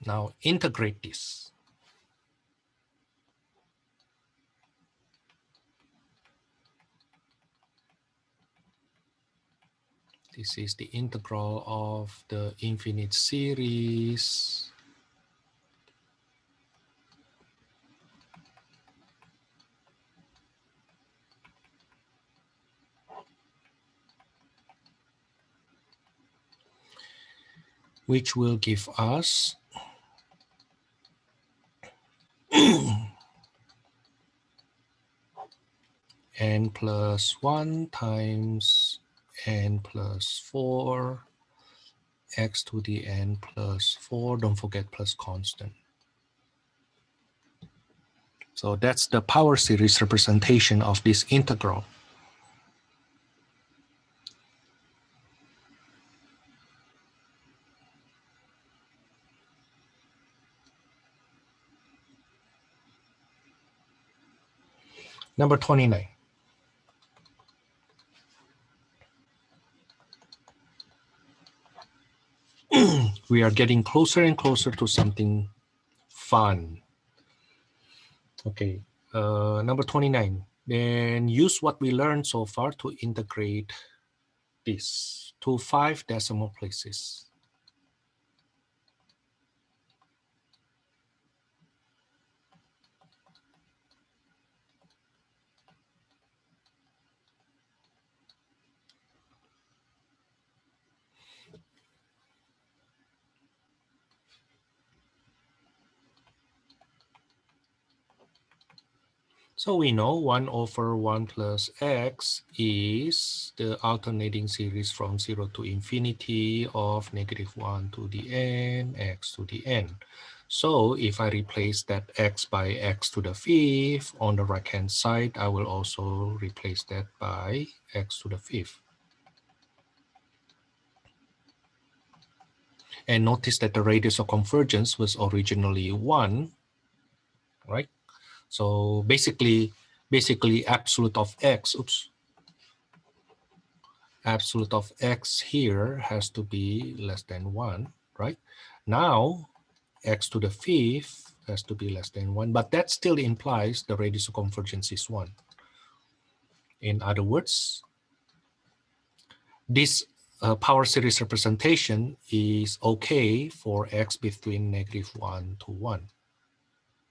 Now integrate this. This is the integral of the infinite series which will give us n plus 1 times n plus 4 x to the n plus 4, don't forget plus constant. So that's the power series representation of this integral. Number 29. We are getting closer and closer to something fun. Okay, number 29. Then use what we learned so far to integrate this to 5 decimal places. So we know 1 over 1 plus x is the alternating series from 0 to infinity of -1 to the n, x to the n. So if I replace that x by x to the 5th on the right-hand side, I will also replace that by x to the 5th. And notice that the radius of convergence was originally 1, right? So basically absolute of x, absolute of x here has to be less than 1, right? Now, x to the 5th has to be less than 1, but that still implies the radius of convergence is 1. In other words, this power series representation is okay for x between -1 to 1.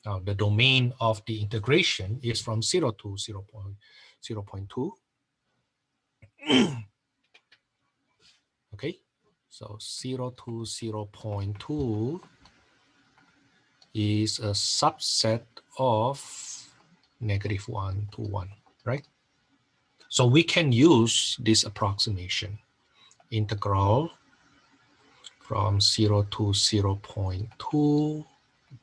Now, the domain of the integration is from 0 to 0.2. Okay, so 0 to 0.2 is a subset of -1 to 1, right? So we can use this approximation. Integral from 0 to 0.2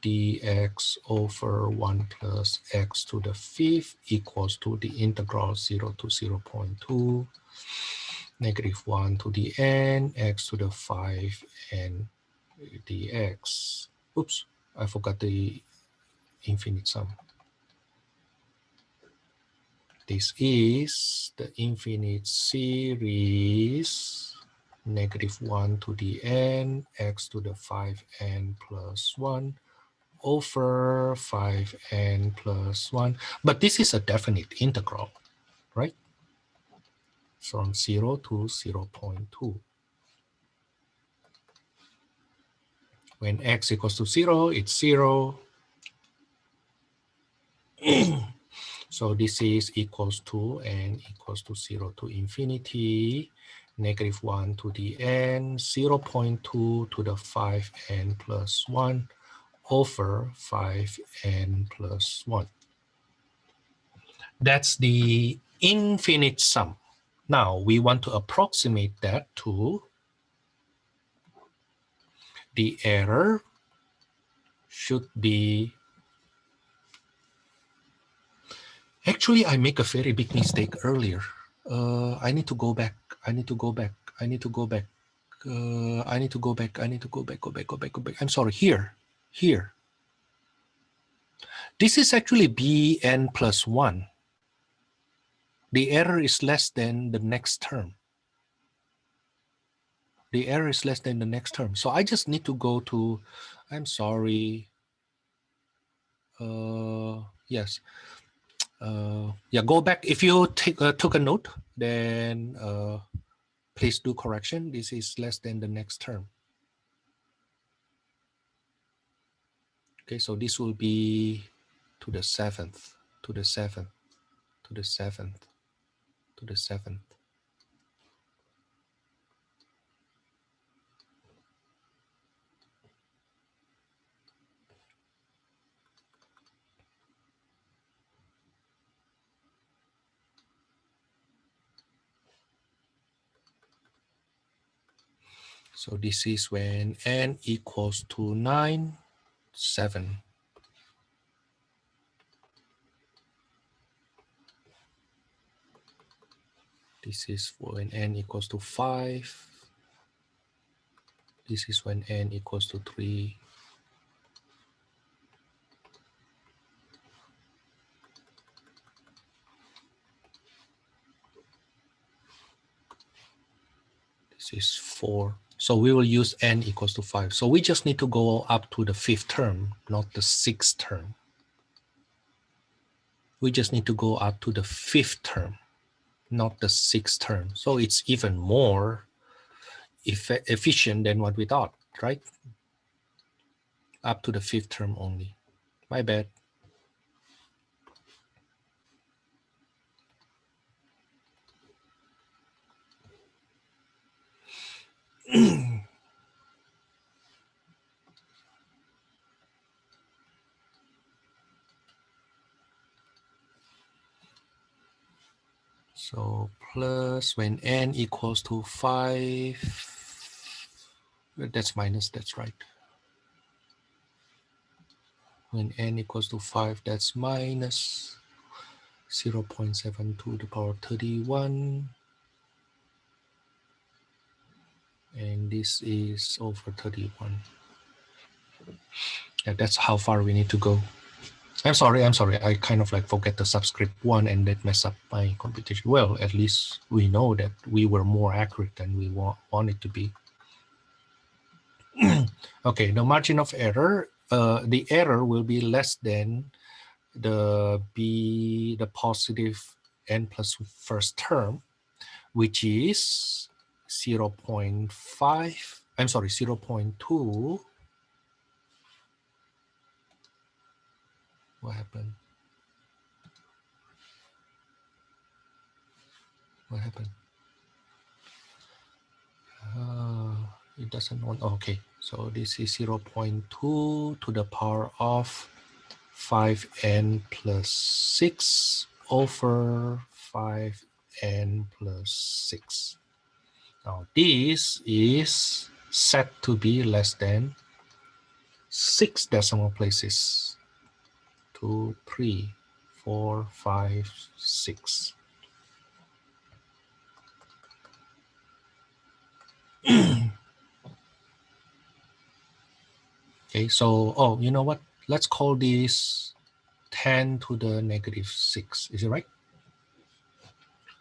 dx over 1 plus x to the 5th equals to the integral 0 to 0.2 negative 1 to the n x to the 5 n dx. Oops, I forgot the infinite sum. This is the infinite series negative 1 to the n x to the 5n plus 1 over 5n plus 1. But this is a definite integral, right? From 0 to 0.2. When x equals to 0, it's 0. So this is equals to n equals to 0 to infinity, negative 1 to the n, 0.2 to the 5n plus 1 over 5n plus 1. That's the infinite sum. Now we want to approximate that to the error should be. Actually, I make a very big mistake earlier. I need to go back. I need to go back. I need to go back. I need to go back. I need to go back. Go back. I'm sorry. Here. This is actually bn plus 1. The error is less than the next term. The error is less than the next term. So I just need to go to, I'm sorry. Yes. Yeah, go back. If you took a note, then please do correction. This is less than the next term. Okay, so this will be to the 7th, to the 7th, to the 7th, to the 7th. So this is when n equals to 9, 7. This is when n equals to 5. This is when n equals to 3. This is 4. So we will use n equals to 5. So we just need to go up to the 5th term, not the 6th term. We just need to go up to the 5th term, not the 6th term. So it's even more efficient than what we thought, right? Up to the 5th term only. My bad. So plus when n equals to 5, that's minus, that's right. When n equals to 5, that's minus 0.7 to the power 31. And this is over 31. Yeah, that's how far we need to go. I'm sorry. I kind of like forget the subscript 1 and that mess up my computation. Well, at least we know that we were more accurate than we want it to be. Okay, the margin of error, the error will be less than the positive n plus first term, which is 0.5. I'm sorry, 0.2. What happened? What happened? It doesn't want. Okay, so this is 0.2 to the power of 5n plus 6 over 5n plus 6. Now this is set to be less than 6 decimal places. 2, 3, 4, 5, 6. Okay, so, oh, you know what? Let's call this 10 to the negative 6. Is it right?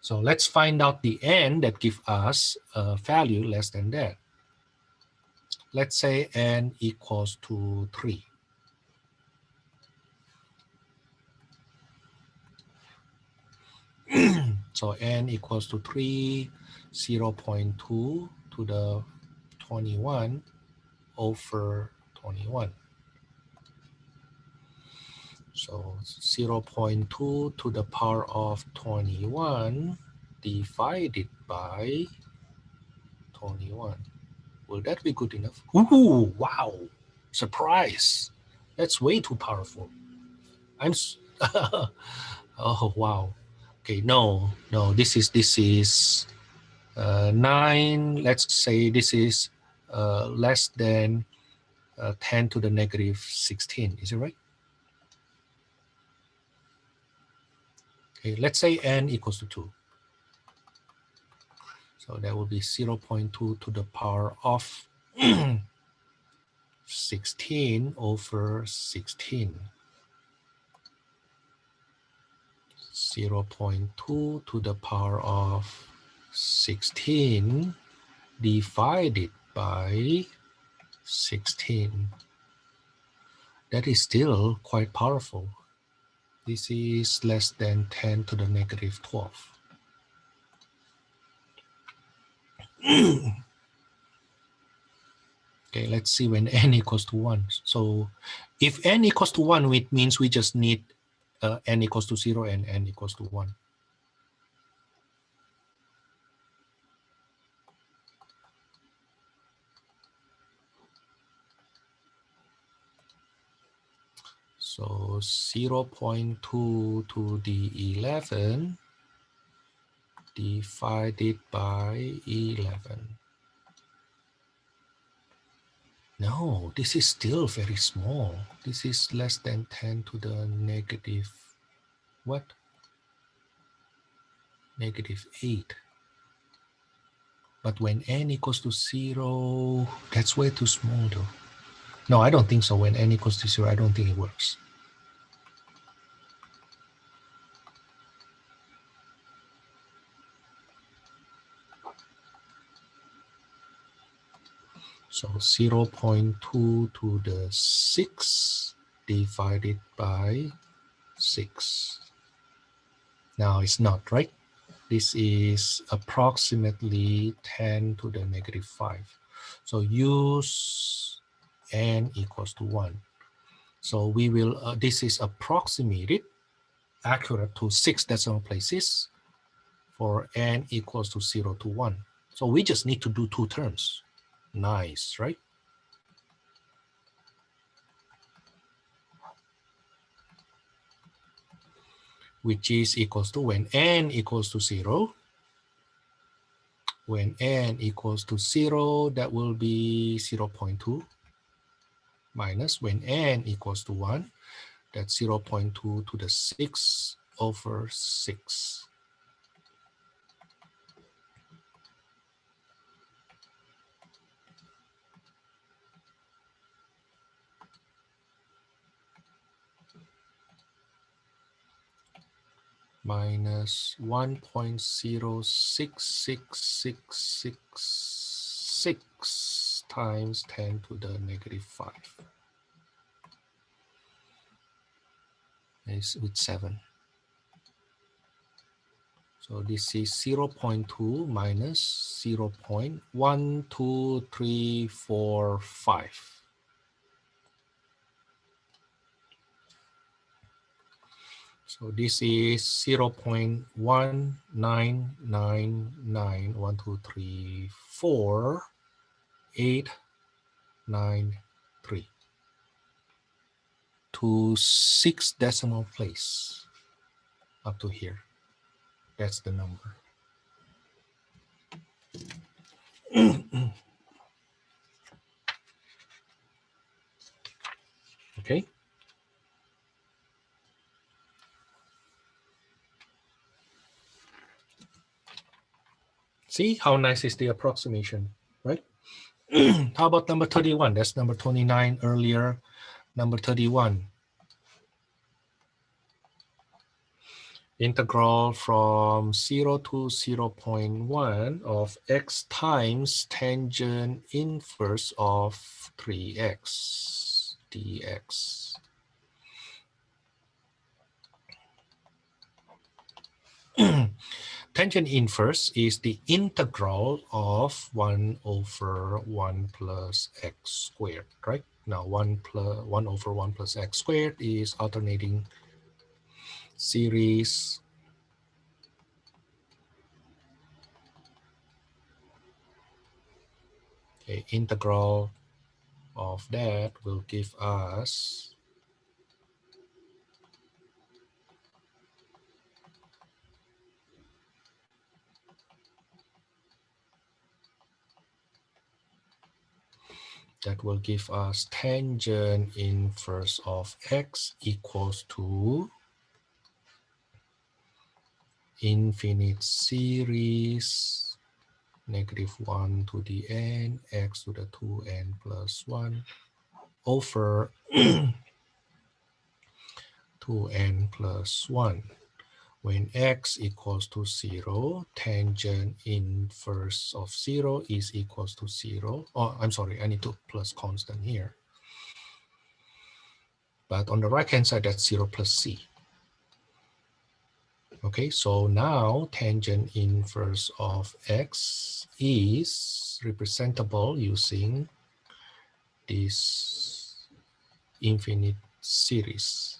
So let's find out the n that give us a value less than that. Let's say n equals to 3. So n equals to 3, 0.2 to the 21 over 21. So 0.2 to the power of 21 divided by 21. Will that be good enough? Ooh, wow, surprise. That's way too powerful. Oh, wow. Okay, no, this is 9. Let's say this is less than 10 to the negative 16. Is it right? Okay, let's say n equals to 2. So that will be 0.2 to the power of 16 over 16. 0.2 to the power of 16 divided by 16. That is still quite powerful. This is less than 10 to the negative 12. Okay, let's see when n equals to 1. So if n equals to 1, it means we just need n equals to 0 and n equals to 1. So 0.2 to the 11 divided by 11. No, this is still very small. This is less than 10 to the negative, what? Negative 8. But when n equals to 0, that's way too small though. No, I don't think so. When n equals to 0, I don't think it works. So 0.2 to the 6 divided by 6. Now it's not, right? This is approximately 10 to the negative 5. So use n equals to 1. So we will, this is approximated, accurate to 6 decimal places for n equals to 0 to 1. So we just need to do 2 terms. Nice, right? Which is equals to when n equals to 0. When n equals to 0, that will be 0.2 minus when n equals to 1, that's 0.2 to the 6 over 6. Minus 1.06666 times 10 to the negative 5. Is with 7. So this is 0.2 minus 0.12345. So this is 0.9991234.893 to 6 decimal place up to here. That's the number. Okay. See how nice is the approximation, right? How about number 31? That's number 29 earlier. Number 31. Integral from 0 to 0.1 of x times tangent inverse of 3x dx. Tangent inverse is the integral of 1 over 1 plus x squared, right? Now 1 over 1 plus x squared is alternating series. Okay, integral of that will give us tangent inverse of x equals to infinite series -1 to the n x to the 2n plus 1 over 2n plus 1. When x equals to 0, tangent inverse of 0 is equals to 0. Oh, I'm sorry, I need to plus constant here. But on the right-hand side, that's 0 plus c. Okay, so now tangent inverse of x is representable using this infinite series.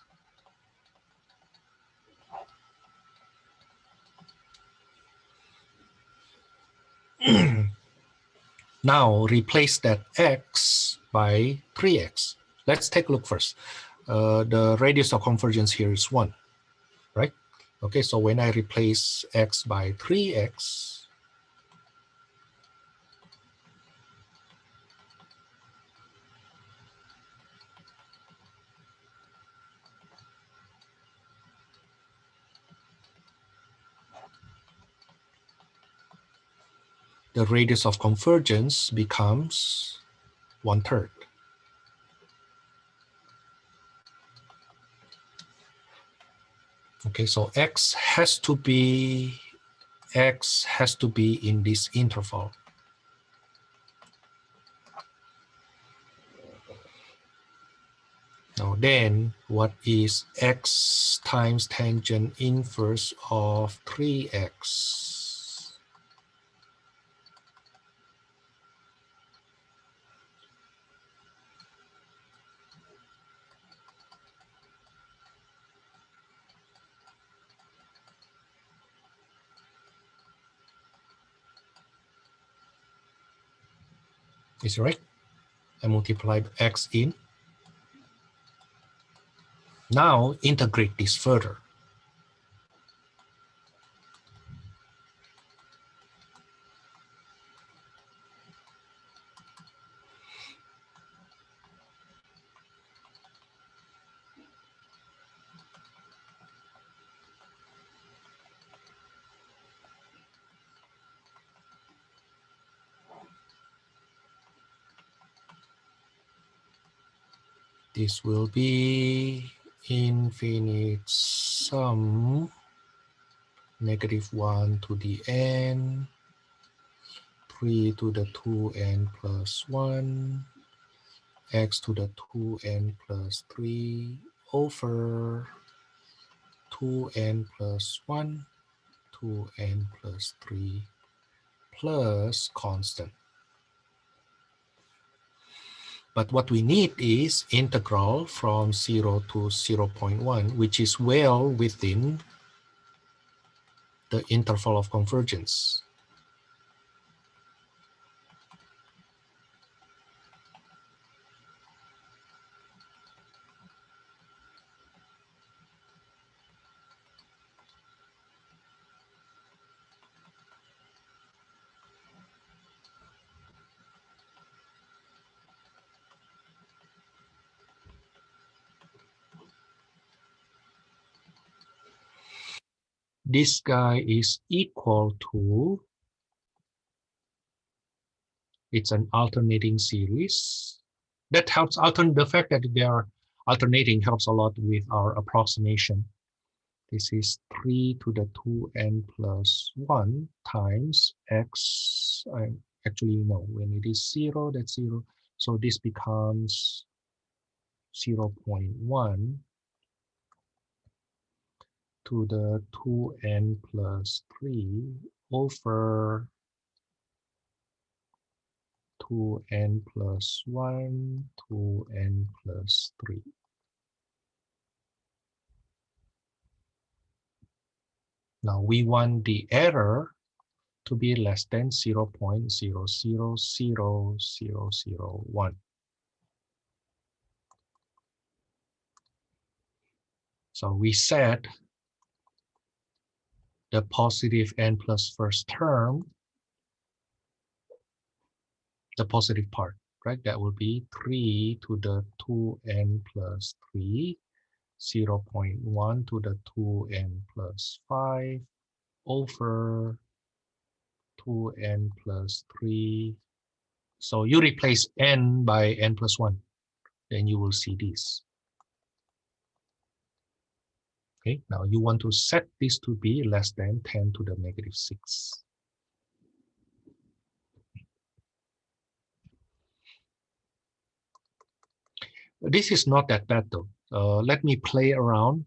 Now replace that x by 3x. Let's take a look first. The radius of convergence here is 1, right? Okay, so when I replace x by 3x, the radius of convergence becomes 1/3. Okay, so x has to be in this interval. Now then, what is x times tangent inverse of 3x? Is right? I multiply x in. Now integrate this further. This will be infinite sum -1 to the n, 3 to the 2n plus 1, x to the 2n plus 3 over 2n plus 1, 2n plus 3 plus constant. But what we need is integral from 0 to 0.1, which is well within the interval of convergence. this guy is equal to, it's an alternating series. That helps, the fact that they are alternating helps a lot with our approximation. This is 3 to the 2n plus 1 times x. Actually, no, when it is 0, that's 0. So this becomes 0.1 to the 2n plus 3 over 2n plus 1, 2n plus 3. Now we want the error to be less than 0.000001. So we set the positive n plus first term, the positive part, right? That will be 3 to the 2n plus 3, 0.1 to the 2n plus 5 over 2n plus 3. So you replace n by n plus 1, then you will see this. Okay, now you want to set this to be less than 10 to the negative 6. This is not that bad though. Let me play around.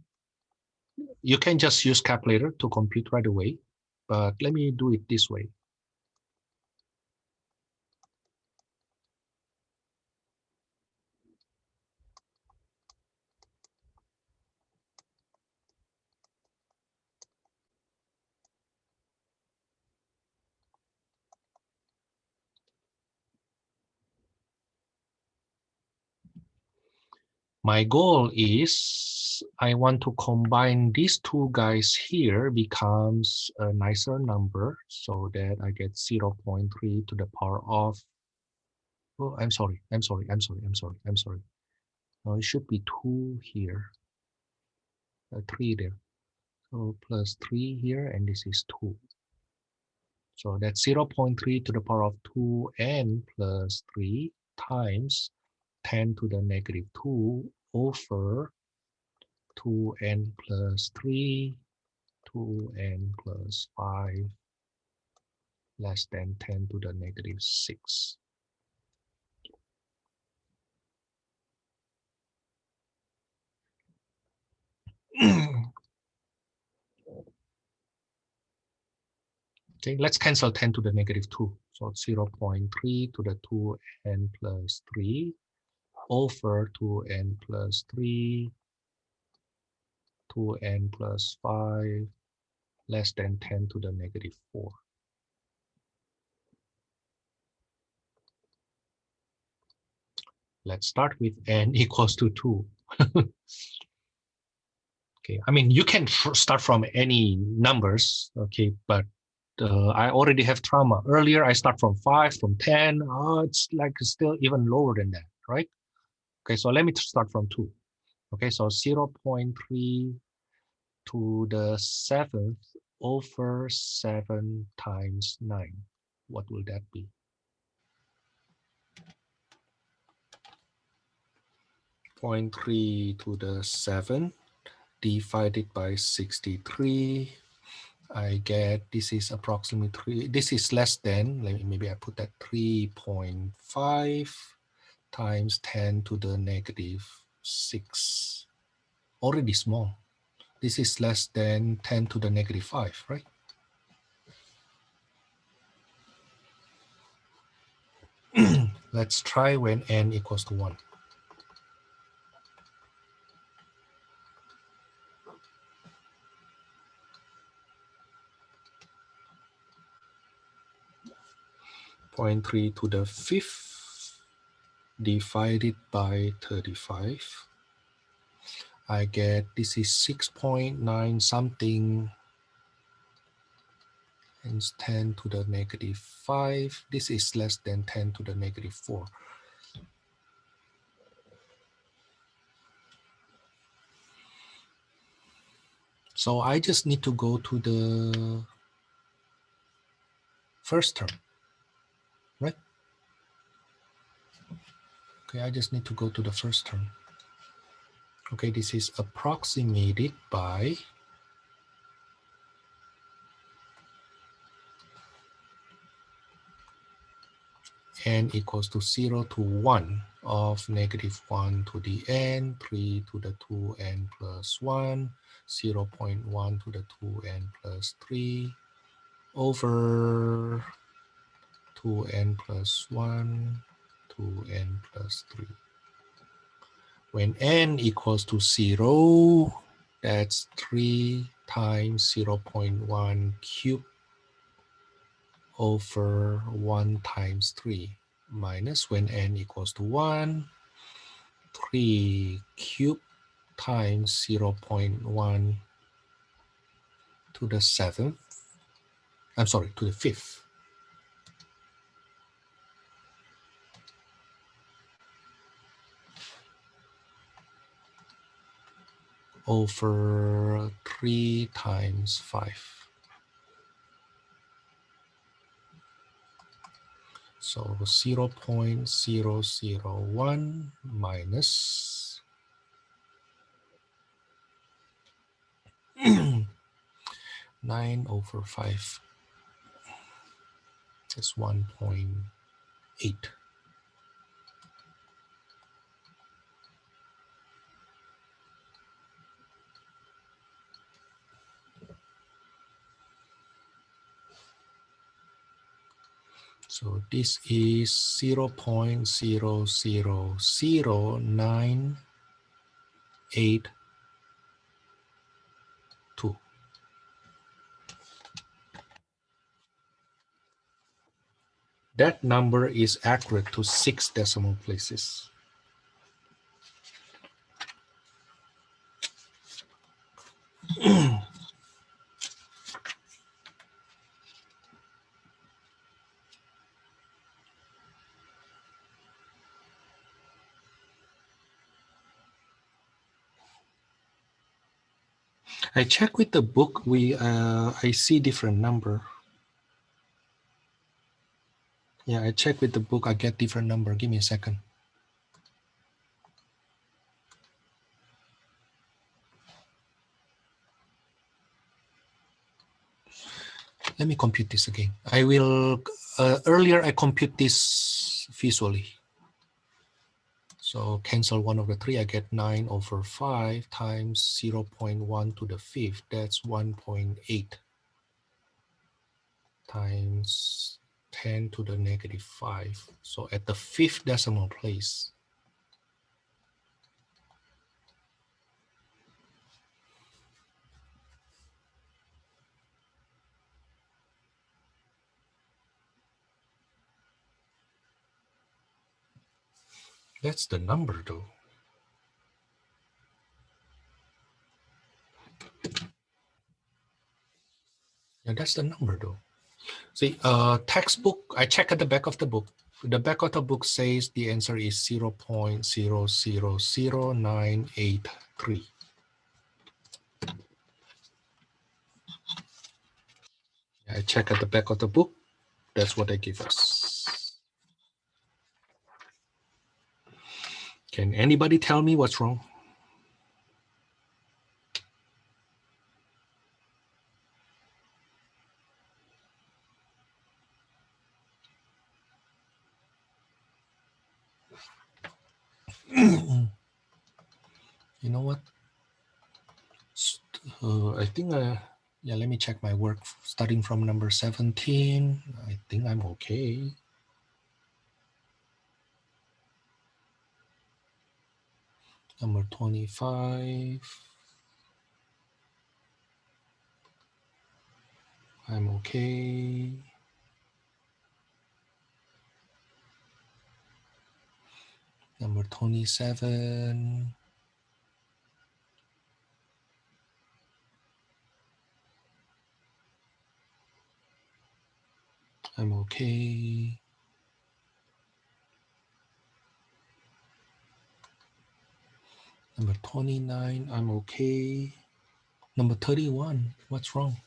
You can just use calculator to compute right away, but let me do it this way. My goal is I want to combine these two guys here becomes a nicer number so that I get 0.3 to the power of, oh, I'm sorry. No, it should be 2 here, 3 there. So plus 3 here, and this is 2. So that's 0.3 to the power of 2n plus 3 times 10 to the negative 2 over 2n plus 3, 2n plus 5 less than 10 to the negative 6. Okay, let's cancel 10 to the negative 2. So 0.3 to the 2n plus 3 over 2n plus 3, 2n plus 5 less than 10 to the negative 4. Let's start with n equals to 2. Okay, I mean, you can start from any numbers, okay, but I already have trauma. Earlier, I start from 5, from 10. It's like still even lower than that, right? Okay, so let me start from 2. Okay, so 0.3 to the 7th over 7 times 9. What will that be? 0.3 to the 7th divided by 63. I get, this is approximately 3. This is less than, maybe I put that 3.5 times 10 to the negative 6. Already small. This is less than 10 to the negative 5, right? Let's try when n equals to 1. Point 0.3 to the 5th divided by 35. I get, this is 6.9 something and 10 to the negative 5. This is less than 10 to the negative 4. So I just need to go to the first term, right? Okay, I just need to go to the first term. Okay, this is approximated by n equals to 0 to 1 of -1 to the n, 3 to the 2n plus 1, 0.1 to the 2n plus 3 over 2n plus 1, 2n plus 3. When n equals to 0, that's 3 times 0.1 cubed over 1 times 3 minus when n equals to 1, 3 cubed times 0.1 to the 7th, I'm sorry, to the 5th. Over 3 times 5. So 0.001 minus 9 over 5. That's 1.8. So this is 0.0000982. That number is accurate to 6 decimal places. I check with the book. I see different number. Yeah, I check with the book. I get different number. Give me a second. Let me compute this again. I will, earlier I compute this visually. So cancel 1 over 3, I get 9 over 5 times 0.1 to the 5th. That's 1.8 times 10 to the -5. So at the 5th decimal place. That's the number though. Yeah, that's the number though. See, textbook, I check at the back of the book. The back of the book says the answer is 0.000983. I check at the back of the book. That's what they give us. Can anybody tell me what's wrong? You know what? I think, yeah, let me check my work starting from number 17. I think I'm okay. Number 25. I'm okay. Number 27. I'm okay. Number 29, I'm okay. Number 31, what's wrong?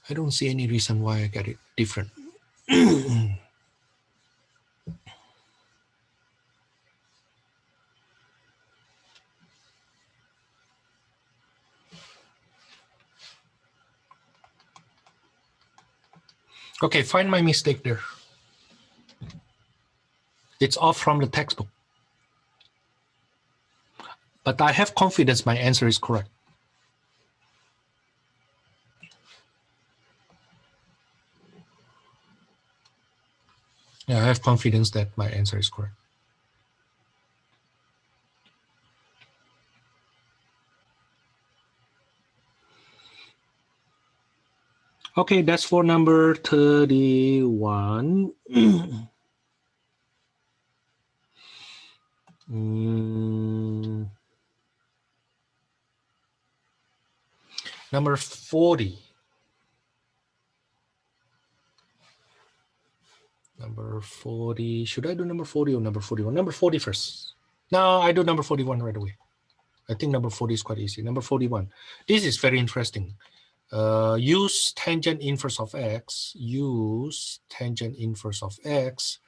I don't see any reason why I get it different. Okay, find my mistake there. It's off from the textbook. But I have confidence my answer is correct. Yeah, I have confidence that my answer is correct. Okay, that's for number 31. Number 40. Number 40. Should I do number 40 or number 41? Number 40 first. No, I do number 41 right away. I think number 40 is quite easy. Number 41. This is very interesting. Use tangent inverse of x. Use tangent inverse of x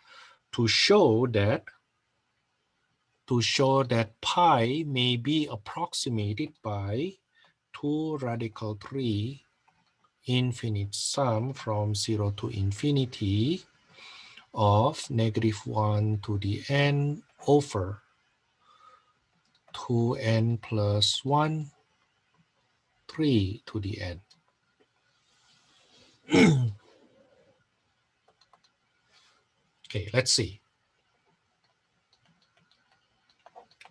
to show that pi may be approximated by 2 radical 3 infinite sum from 0 to infinity of -1 to the n over 2n plus 1, 3 to the n. Okay, let's see.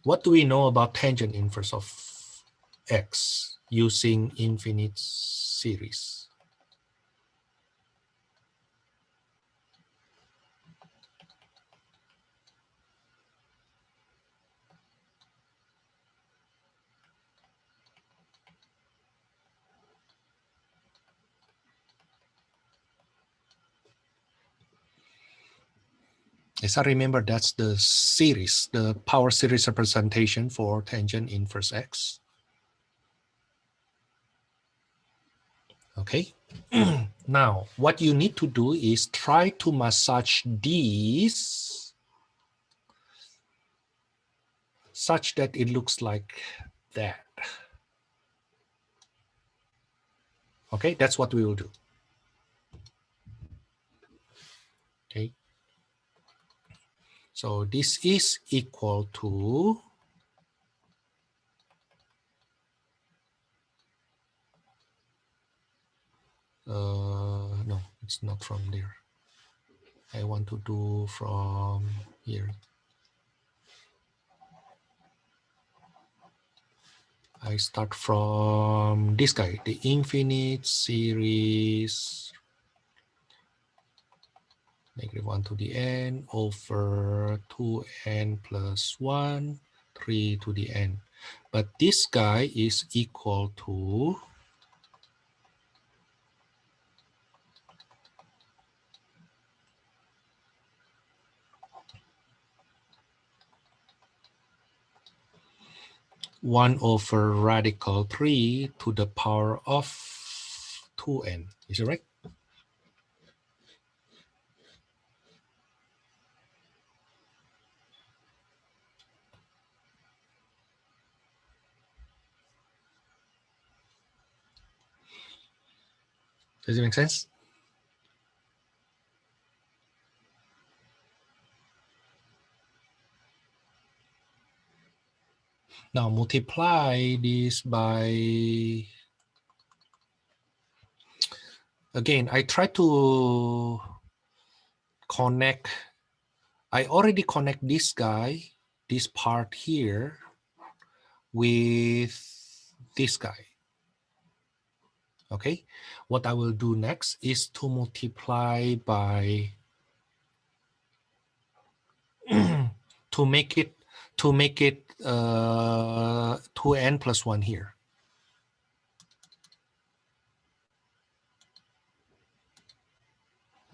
What do we know about tangent inverse of x using infinite series? As I remember, that's the series, the power series representation for tangent inverse x. Okay. Now, what you need to do is try to massage these such that it looks like that. Okay, that's what we will do. Okay. So this is equal to no, it's not from there. I want to do from here. I start from this guy, the infinite series -1 to the n over 2n plus 1, 3 to the n. But this guy is equal to one over radical 3 to the power of 2n. Is it right? Does it make sense? Now multiply this by, again, I try to connect, I already connect this guy, this part here, with this guy. Okay, what I will do next is to multiply by to make it 2n plus 1 here.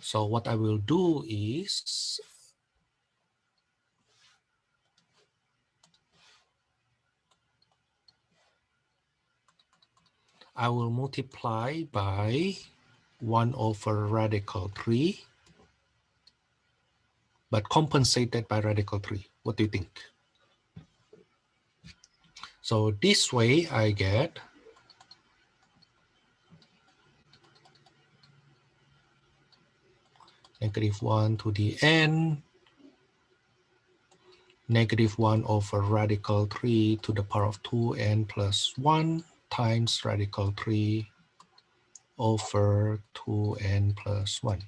So what I will do is I will multiply by 1 over radical 3, but compensated by radical 3. What do you think? So this way I get -1 to the n, -1 over radical 3 to the power of 2n plus 1 times radical 3 over 2n plus 1.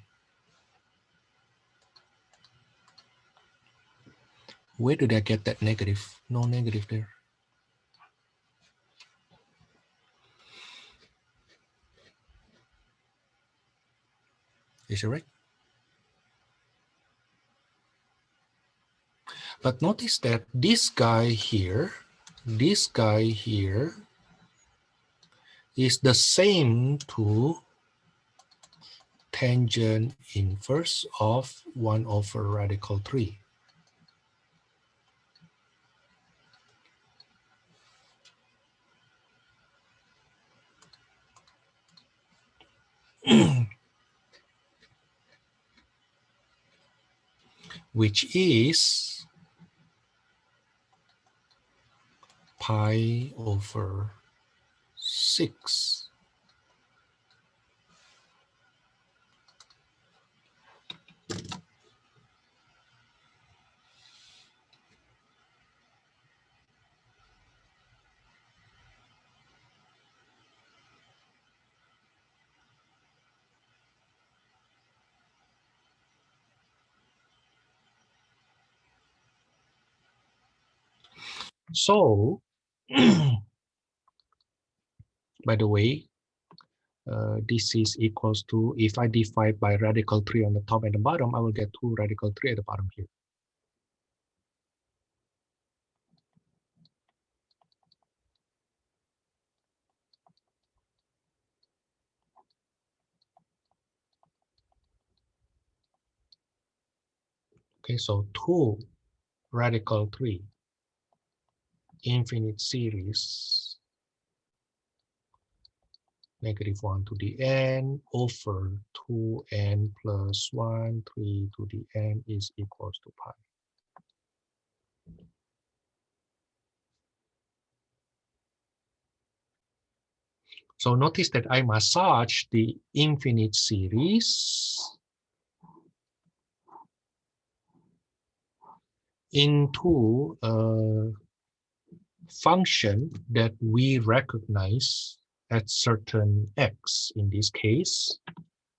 Where did I get that negative? No negative there. Is it right? But notice that this guy here is the same to tangent inverse of 1 over radical 3. Which is pi over 6. So, by the way, this is equals to, if I divide by radical 3 on the top and the bottom, I will get 2 radical 3 at the bottom here. Okay, so 2 radical 3 infinite series -1 to the n over 2n plus 1, 3 to the n is equals to pi. So notice that I massage the infinite series into a function that we recognize at certain x. In this case,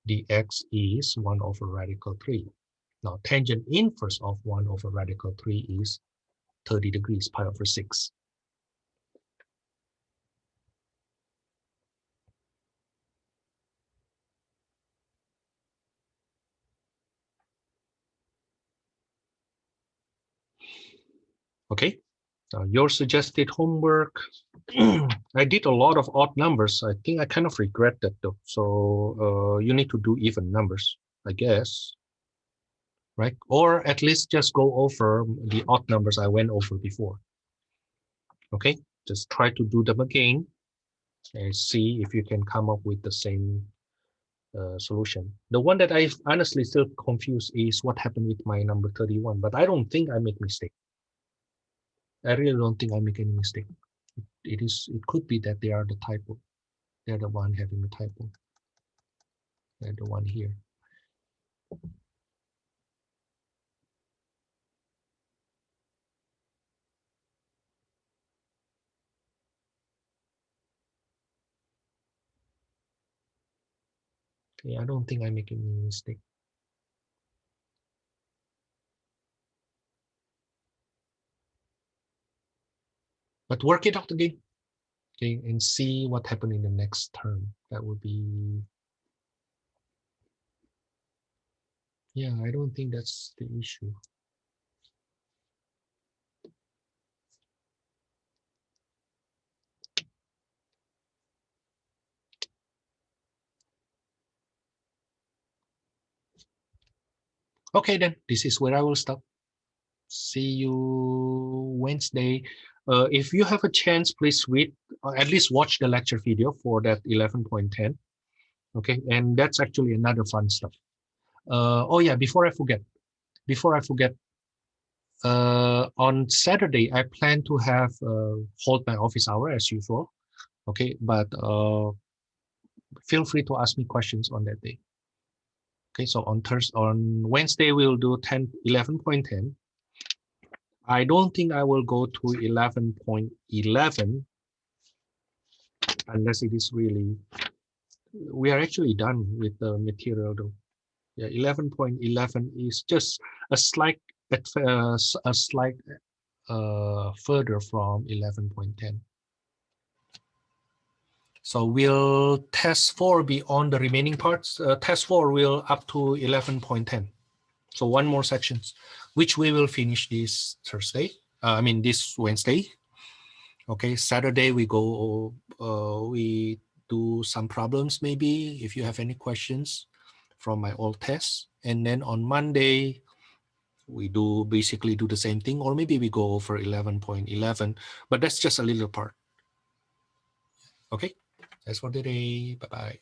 the x is 1 over radical 3. Now, tangent inverse of 1 over radical 3 is 30 degrees, pi over 6. Okay, your suggested homework. I did a lot of odd numbers. I think I kind of regret that though. So you need to do even numbers, I guess, right? Or at least just go over the odd numbers I went over before. Okay, just try to do them again and see if you can come up with the same solution. The one that I honestly still confused is what happened with my number 31, but I don't think I make mistake. I really don't think I make any mistake. It could be that they are the typo. They're the one having the typo. They're the one here. Okay, I don't think I make any mistake. But work it out again, okay, and see what happened in the next term. That would be, yeah, I don't think that's the issue. Okay, then this is where I will stop. See you Wednesday. If you have a chance, please read, or at least watch the lecture video for that 11.10. Okay, and that's actually another fun stuff. Oh yeah, before I forget, on Saturday I plan to have hold my office hour as usual. Okay, but feel free to ask me questions on that day. Okay, so on Wednesday we'll do 11.10. I don't think I will go to 11.11 unless it is really, we are actually done with the material though. Yeah, 11.11 is just a slight further from 11.10. So will test 4 be on the remaining parts? Test 4 will up to 11.10. So one more sections, which we will finish this Thursday. This Wednesday. Okay, Saturday we go, we do some problems maybe, if you have any questions from my old tests. And then on Monday, we basically do the same thing, or maybe we go over 11.11, but that's just a little part. Okay, that's for today. Bye-bye.